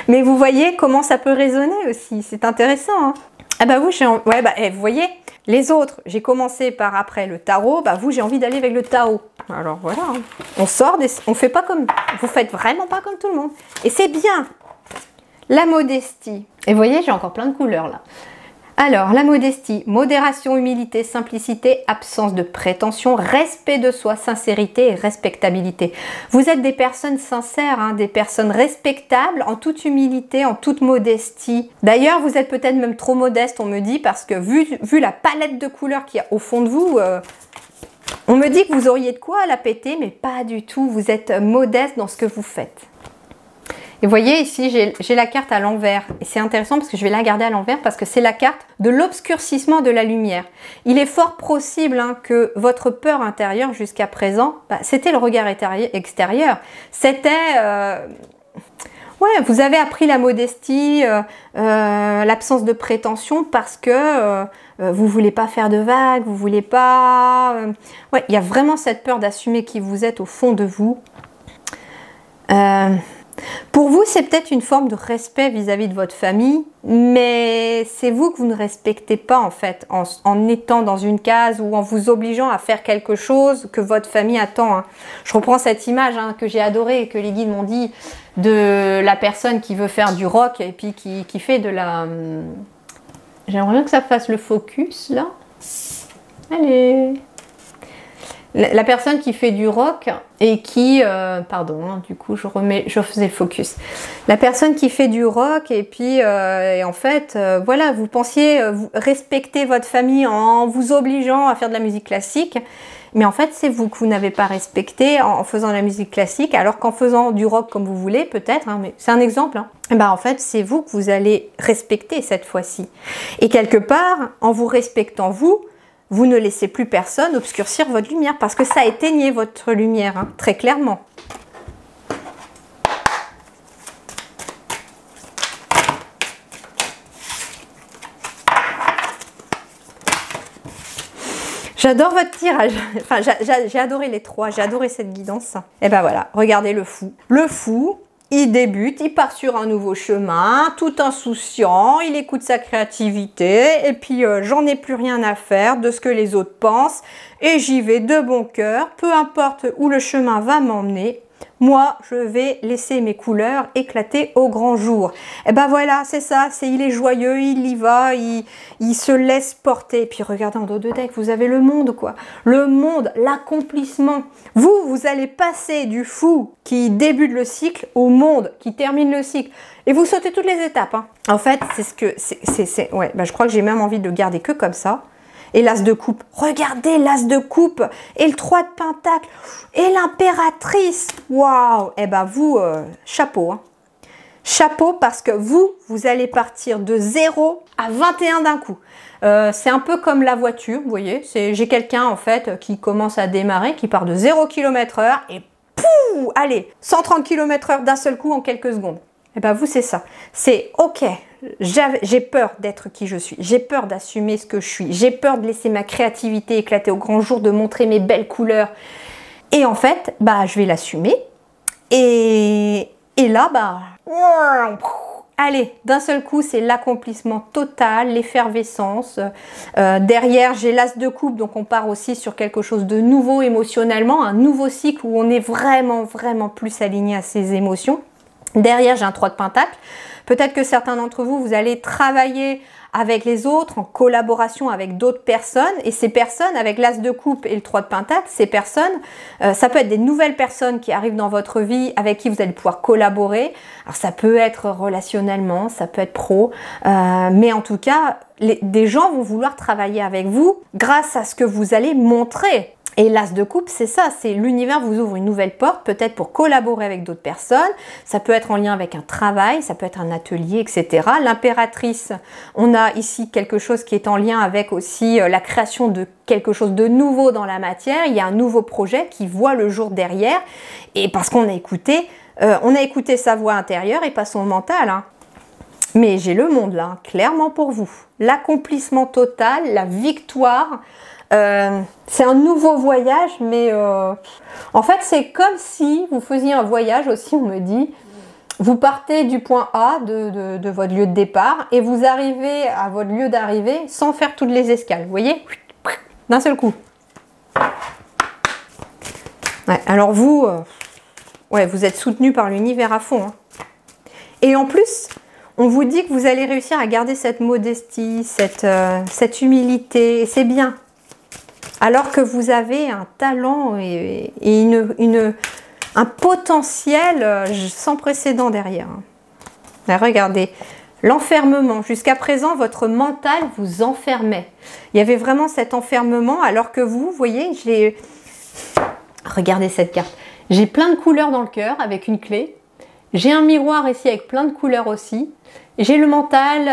Mais vous voyez comment ça peut résonner aussi, c'est intéressant. Hein. Ah bah vous, vous voyez, les autres, j'ai commencé par après le tarot, bah vous, j'ai envie d'aller avec le Tao. Alors voilà, hein. On fait pas comme, vous faites vraiment pas comme tout le monde. Et c'est bien. La modestie. Et vous voyez, j'ai encore plein de couleurs là. Alors, la modestie, modération, humilité, simplicité, absence de prétention, respect de soi, sincérité et respectabilité. Vous êtes des personnes sincères, hein, des personnes respectables en toute humilité, en toute modestie. D'ailleurs, vous êtes peut-être même trop modeste, on me dit, parce que vu la palette de couleurs qu'il y a au fond de vous, on me dit que vous auriez de quoi la péter, mais pas du tout. Vous êtes modeste dans ce que vous faites. Et vous voyez ici, j'ai la carte à l'envers. Et c'est intéressant parce que je vais la garder à l'envers parce que c'est la carte de l'obscurcissement de la lumière. Il est fort possible hein, que votre peur intérieure jusqu'à présent, c'était le regard extérieur. C'était... ouais, vous avez appris la modestie, l'absence de prétention parce que vous ne voulez pas faire de vagues, vous ne voulez pas... ouais, il y a vraiment cette peur d'assumer qui vous êtes au fond de vous. Pour vous, c'est peut-être une forme de respect vis-à-vis de votre famille, mais c'est vous que vous ne respectez pas en fait, en étant dans une case ou en vous obligeant à faire quelque chose que votre famille attend. Hein. Je reprends cette image hein, que j'ai adorée et que les guides m'ont dit de la personne qui veut faire du rock et puis qui fait de la... J'aimerais bien que ça fasse le focus là. Allez. La personne qui fait du rock et qui... pardon, hein, du coup, je faisais le focus. La personne qui fait du rock et puis, et en fait, voilà, vous pensiez respecter votre famille en vous obligeant à faire de la musique classique. Mais en fait, c'est vous que vous n'avez pas respecté en faisant de la musique classique, alors qu'en faisant du rock comme vous voulez, peut-être, hein, mais c'est un exemple. Hein. Et ben, en fait, c'est vous que vous allez respecter cette fois-ci. Et quelque part, en vous respectant vous ne laissez plus personne obscurcir votre lumière parce que ça éteignait votre lumière, hein, très clairement. J'adore votre tirage. Enfin, j'ai adoré les trois, j'ai adoré cette guidance. Et ben voilà, regardez le fou. Le fou, il débute, il part sur un nouveau chemin, tout insouciant, il écoute sa créativité et puis j'en ai plus rien à faire de ce que les autres pensent et j'y vais de bon cœur, peu importe où le chemin va m'emmener. Moi, je vais laisser mes couleurs éclater au grand jour. Et ben voilà, c'est ça, il est joyeux, il y va, il se laisse porter. Et puis regardez en dos de deck, vous avez le monde quoi. Le monde, l'accomplissement. Vous allez passer du fou qui débute le cycle au monde qui termine le cycle. Et vous sautez toutes les étapes. Hein. En fait, c'est ce que... ouais, ben je crois que j'ai même envie de le garder que comme ça. Et l'as de coupe, regardez l'as de coupe et le 3 de pentacle et l'impératrice, waouh. Et ben vous, chapeau, hein. Chapeau parce que vous allez partir de 0 à 21 d'un coup. C'est un peu comme la voiture, vous voyez, j'ai quelqu'un en fait qui commence à démarrer, qui part de 0 km/h et pouf, allez, 130 km/h d'un seul coup en quelques secondes. Et ben vous c'est ça, c'est ok. J'ai peur d'être qui je suis, j'ai peur d'assumer ce que je suis, j'ai peur de laisser ma créativité éclater au grand jour, de montrer mes belles couleurs. Et en fait, bah, je vais l'assumer. Et là, bah, allez, d'un seul coup, c'est l'accomplissement total, l'effervescence. Derrière, j'ai l'as de coupe, donc on part aussi sur quelque chose de nouveau émotionnellement, un nouveau cycle où on est vraiment, vraiment plus aligné à ses émotions. Derrière, j'ai un 3 de pentacle. Peut-être que certains d'entre vous, vous allez travailler avec les autres, en collaboration avec d'autres personnes. Et ces personnes, avec l'as de coupe et le 3 de pentacle, ces personnes, ça peut être des nouvelles personnes qui arrivent dans votre vie, avec qui vous allez pouvoir collaborer. Alors ça peut être relationnellement, ça peut être pro. Mais en tout cas, des gens vont vouloir travailler avec vous grâce à ce que vous allez montrer. Et l'as de coupe, c'est ça, c'est l'univers vous ouvre une nouvelle porte, peut-être pour collaborer avec d'autres personnes, ça peut être en lien avec un travail, ça peut être un atelier, etc. L'impératrice, on a ici quelque chose qui est en lien avec aussi la création de quelque chose de nouveau dans la matière, il y a un nouveau projet qui voit le jour derrière, et parce qu'on a écouté sa voix intérieure et pas son mental, hein. Mais j'ai le monde là, clairement pour vous. L'accomplissement total, la victoire. C'est un nouveau voyage, mais en fait c'est comme si vous faisiez un voyage aussi, on me dit, vous partez du point A de votre lieu de départ et vous arrivez à votre lieu d'arrivée sans faire toutes les escales, vous voyez, d'un seul coup. Ouais, alors vous, vous êtes soutenu par l'univers à fond, hein. Et en plus, on vous dit que vous allez réussir à garder cette modestie, cette humilité, et c'est bien. Alors que vous avez un talent et un potentiel sans précédent derrière. Là, regardez, l'enfermement. Jusqu'à présent, votre mental vous enfermait. Il y avait vraiment cet enfermement, alors que vous voyez, regardez cette carte. J'ai plein de couleurs dans le cœur avec une clé. J'ai un miroir ici avec plein de couleurs aussi. J'ai le mental,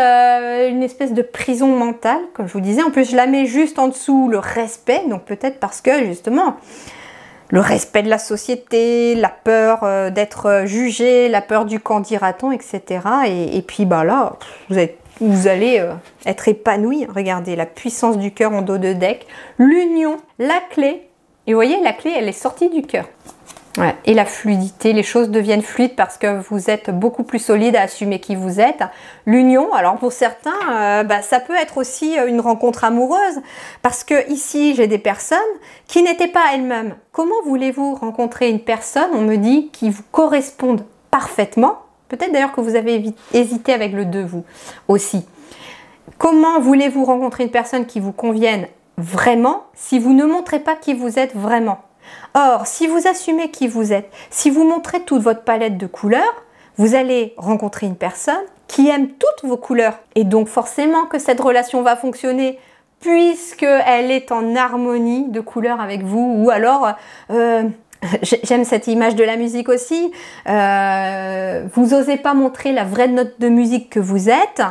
une espèce de prison mentale, comme je vous disais. En plus, je la mets juste en dessous le respect. Donc peut-être parce que, justement, le respect de la société, la peur d'être jugé, la peur du qu'en dira-t-on, etc. Et puis, bah là, vous allez être épanoui. Regardez, la puissance du cœur en dos de deck. L'union, la clé. Et vous voyez, la clé, elle est sortie du cœur. Ouais. Et la fluidité, les choses deviennent fluides parce que vous êtes beaucoup plus solide à assumer qui vous êtes. L'union, alors pour certains, ça peut être aussi une rencontre amoureuse parce que ici j'ai des personnes qui n'étaient pas elles-mêmes. Comment voulez-vous rencontrer une personne, on me dit, qui vous corresponde parfaitement? Peut-être d'ailleurs que vous avez hésité avec le de vous aussi. Comment voulez-vous rencontrer une personne qui vous convienne vraiment si vous ne montrez pas qui vous êtes vraiment? Or, si vous assumez qui vous êtes, si vous montrez toute votre palette de couleurs, vous allez rencontrer une personne qui aime toutes vos couleurs. Et donc forcément que cette relation va fonctionner puisqu'elle est en harmonie de couleurs avec vous. Ou alors, j'aime cette image de la musique aussi, vous n'osez pas montrer la vraie note de musique que vous êtes.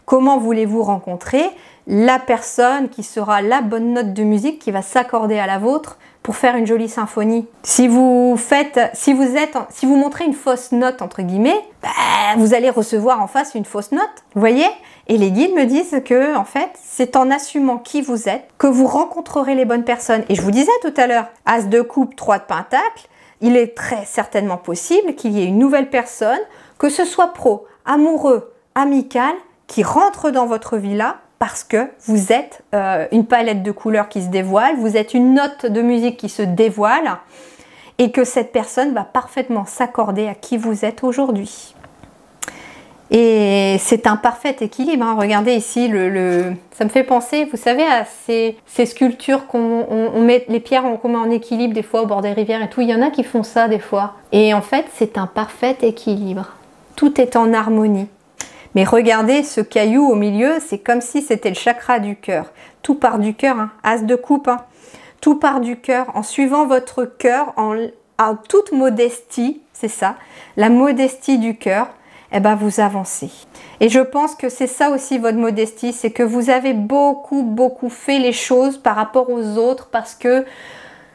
Comment voulez-vous rencontrer la personne qui sera la bonne note de musique qui va s'accorder à la vôtre pour faire une jolie symphonie? Si vous montrez une fausse note, entre guillemets, vous allez recevoir en face une fausse note, vous voyez? Et les guides me disent que, en fait, c'est en assumant qui vous êtes que vous rencontrerez les bonnes personnes. Et je vous disais tout à l'heure, As de coupe, 3 de pentacle, il est très certainement possible qu'il y ait une nouvelle personne, que ce soit pro, amoureux, amical, qui rentre dans votre vie là, parce que vous êtes une palette de couleurs qui se dévoile, vous êtes une note de musique qui se dévoile et que cette personne va parfaitement s'accorder à qui vous êtes aujourd'hui. Et c'est un parfait équilibre, hein. Regardez ici, ça me fait penser, vous savez, à ces sculptures qu'on met, les pierres qu'on met en équilibre des fois au bord des rivières et tout. Il y en a qui font ça des fois. Et en fait, c'est un parfait équilibre. Tout est en harmonie. Mais regardez ce caillou au milieu, c'est comme si c'était le chakra du cœur. Tout part du cœur, hein. As de coupe, hein. Tout part du cœur. En suivant votre cœur, en toute modestie, c'est ça, la modestie du cœur, eh ben vous avancez. Et je pense que c'est ça aussi votre modestie, c'est que vous avez beaucoup fait les choses par rapport aux autres parce que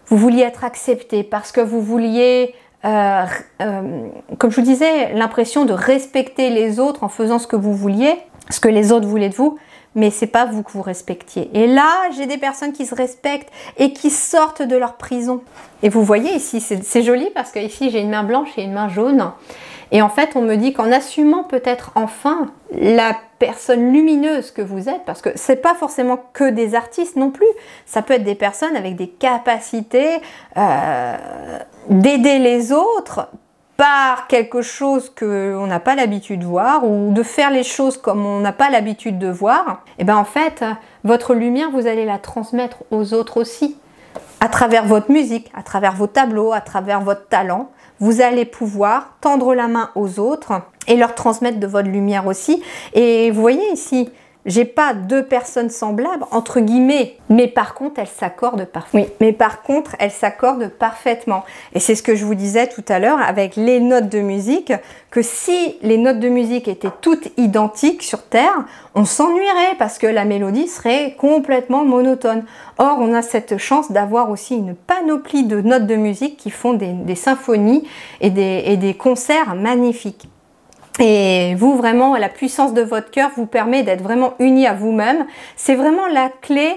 vous vouliez être accepté, parce que vous vouliez... comme je vous disais, l'impression de respecter les autres en faisant ce que vous vouliez, ce que les autres voulaient de vous, mais c'est pas vous que vous respectiez. Et là, j'ai des personnes qui se respectent et qui sortent de leur prison. Et vous voyez ici, c'est joli parce que ici j'ai une main blanche et une main jaune. Et en fait, on me dit qu'en assumant peut-être enfin la personne lumineuse que vous êtes, parce que c'est pas forcément que des artistes non plus, ça peut être des personnes avec des capacités d'aider les autres par quelque chose qu'on n'a pas l'habitude de voir ou de faire les choses comme on n'a pas l'habitude de voir. Et bien en fait, votre lumière, vous allez la transmettre aux autres aussi, à travers votre musique, à travers vos tableaux, à travers votre talent. Vous allez pouvoir tendre la main aux autres et leur transmettre de votre lumière aussi. Et vous voyez ici, j'ai pas deux personnes semblables, entre guillemets, mais par contre, elles s'accordent parfaitement. Oui, mais par contre, elles s'accordent parfaitement. Et c'est ce que je vous disais tout à l'heure avec les notes de musique, que si les notes de musique étaient toutes identiques sur Terre, on s'ennuierait parce que la mélodie serait complètement monotone. Or, on a cette chance d'avoir aussi une panoplie de notes de musique qui font des symphonies et des concerts magnifiques. Et vous, vraiment, la puissance de votre cœur vous permet d'être vraiment unis à vous-même. C'est vraiment la clé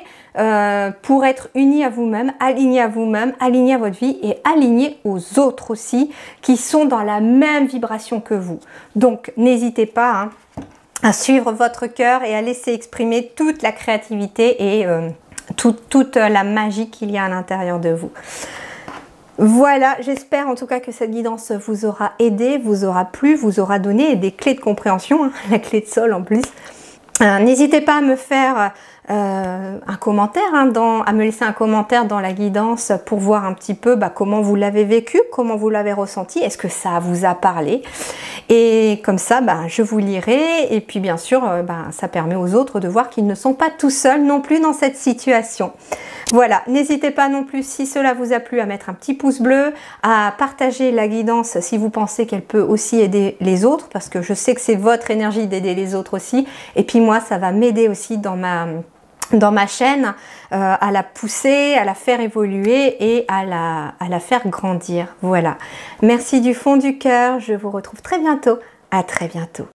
pour être unis à vous-même, aligné à votre vie et aligné aux autres aussi qui sont dans la même vibration que vous. Donc, n'hésitez pas à suivre votre cœur et à laisser exprimer toute la créativité et toute la magie qu'il y a à l'intérieur de vous. Voilà, j'espère en tout cas que cette guidance vous aura aidé, vous aura plu, vous aura donné des clés de compréhension, la clé de sol en plus. N'hésitez pas à me faire un commentaire, à me laisser un commentaire dans la guidance pour voir un petit peu comment vous l'avez vécu, comment vous l'avez ressenti, est-ce que ça vous a parlé. Et comme ça, je vous lirai et puis bien sûr, ça permet aux autres de voir qu'ils ne sont pas tout seuls non plus dans cette situation. Voilà, n'hésitez pas non plus, si cela vous a plu, à mettre un petit pouce bleu, à partager la guidance si vous pensez qu'elle peut aussi aider les autres, parce que je sais que c'est votre énergie d'aider les autres aussi. Et puis moi, ça va m'aider aussi dans ma chaîne à la pousser, à la faire évoluer et à la faire grandir. Voilà. Merci du fond du cœur. Je vous retrouve très bientôt. À très bientôt.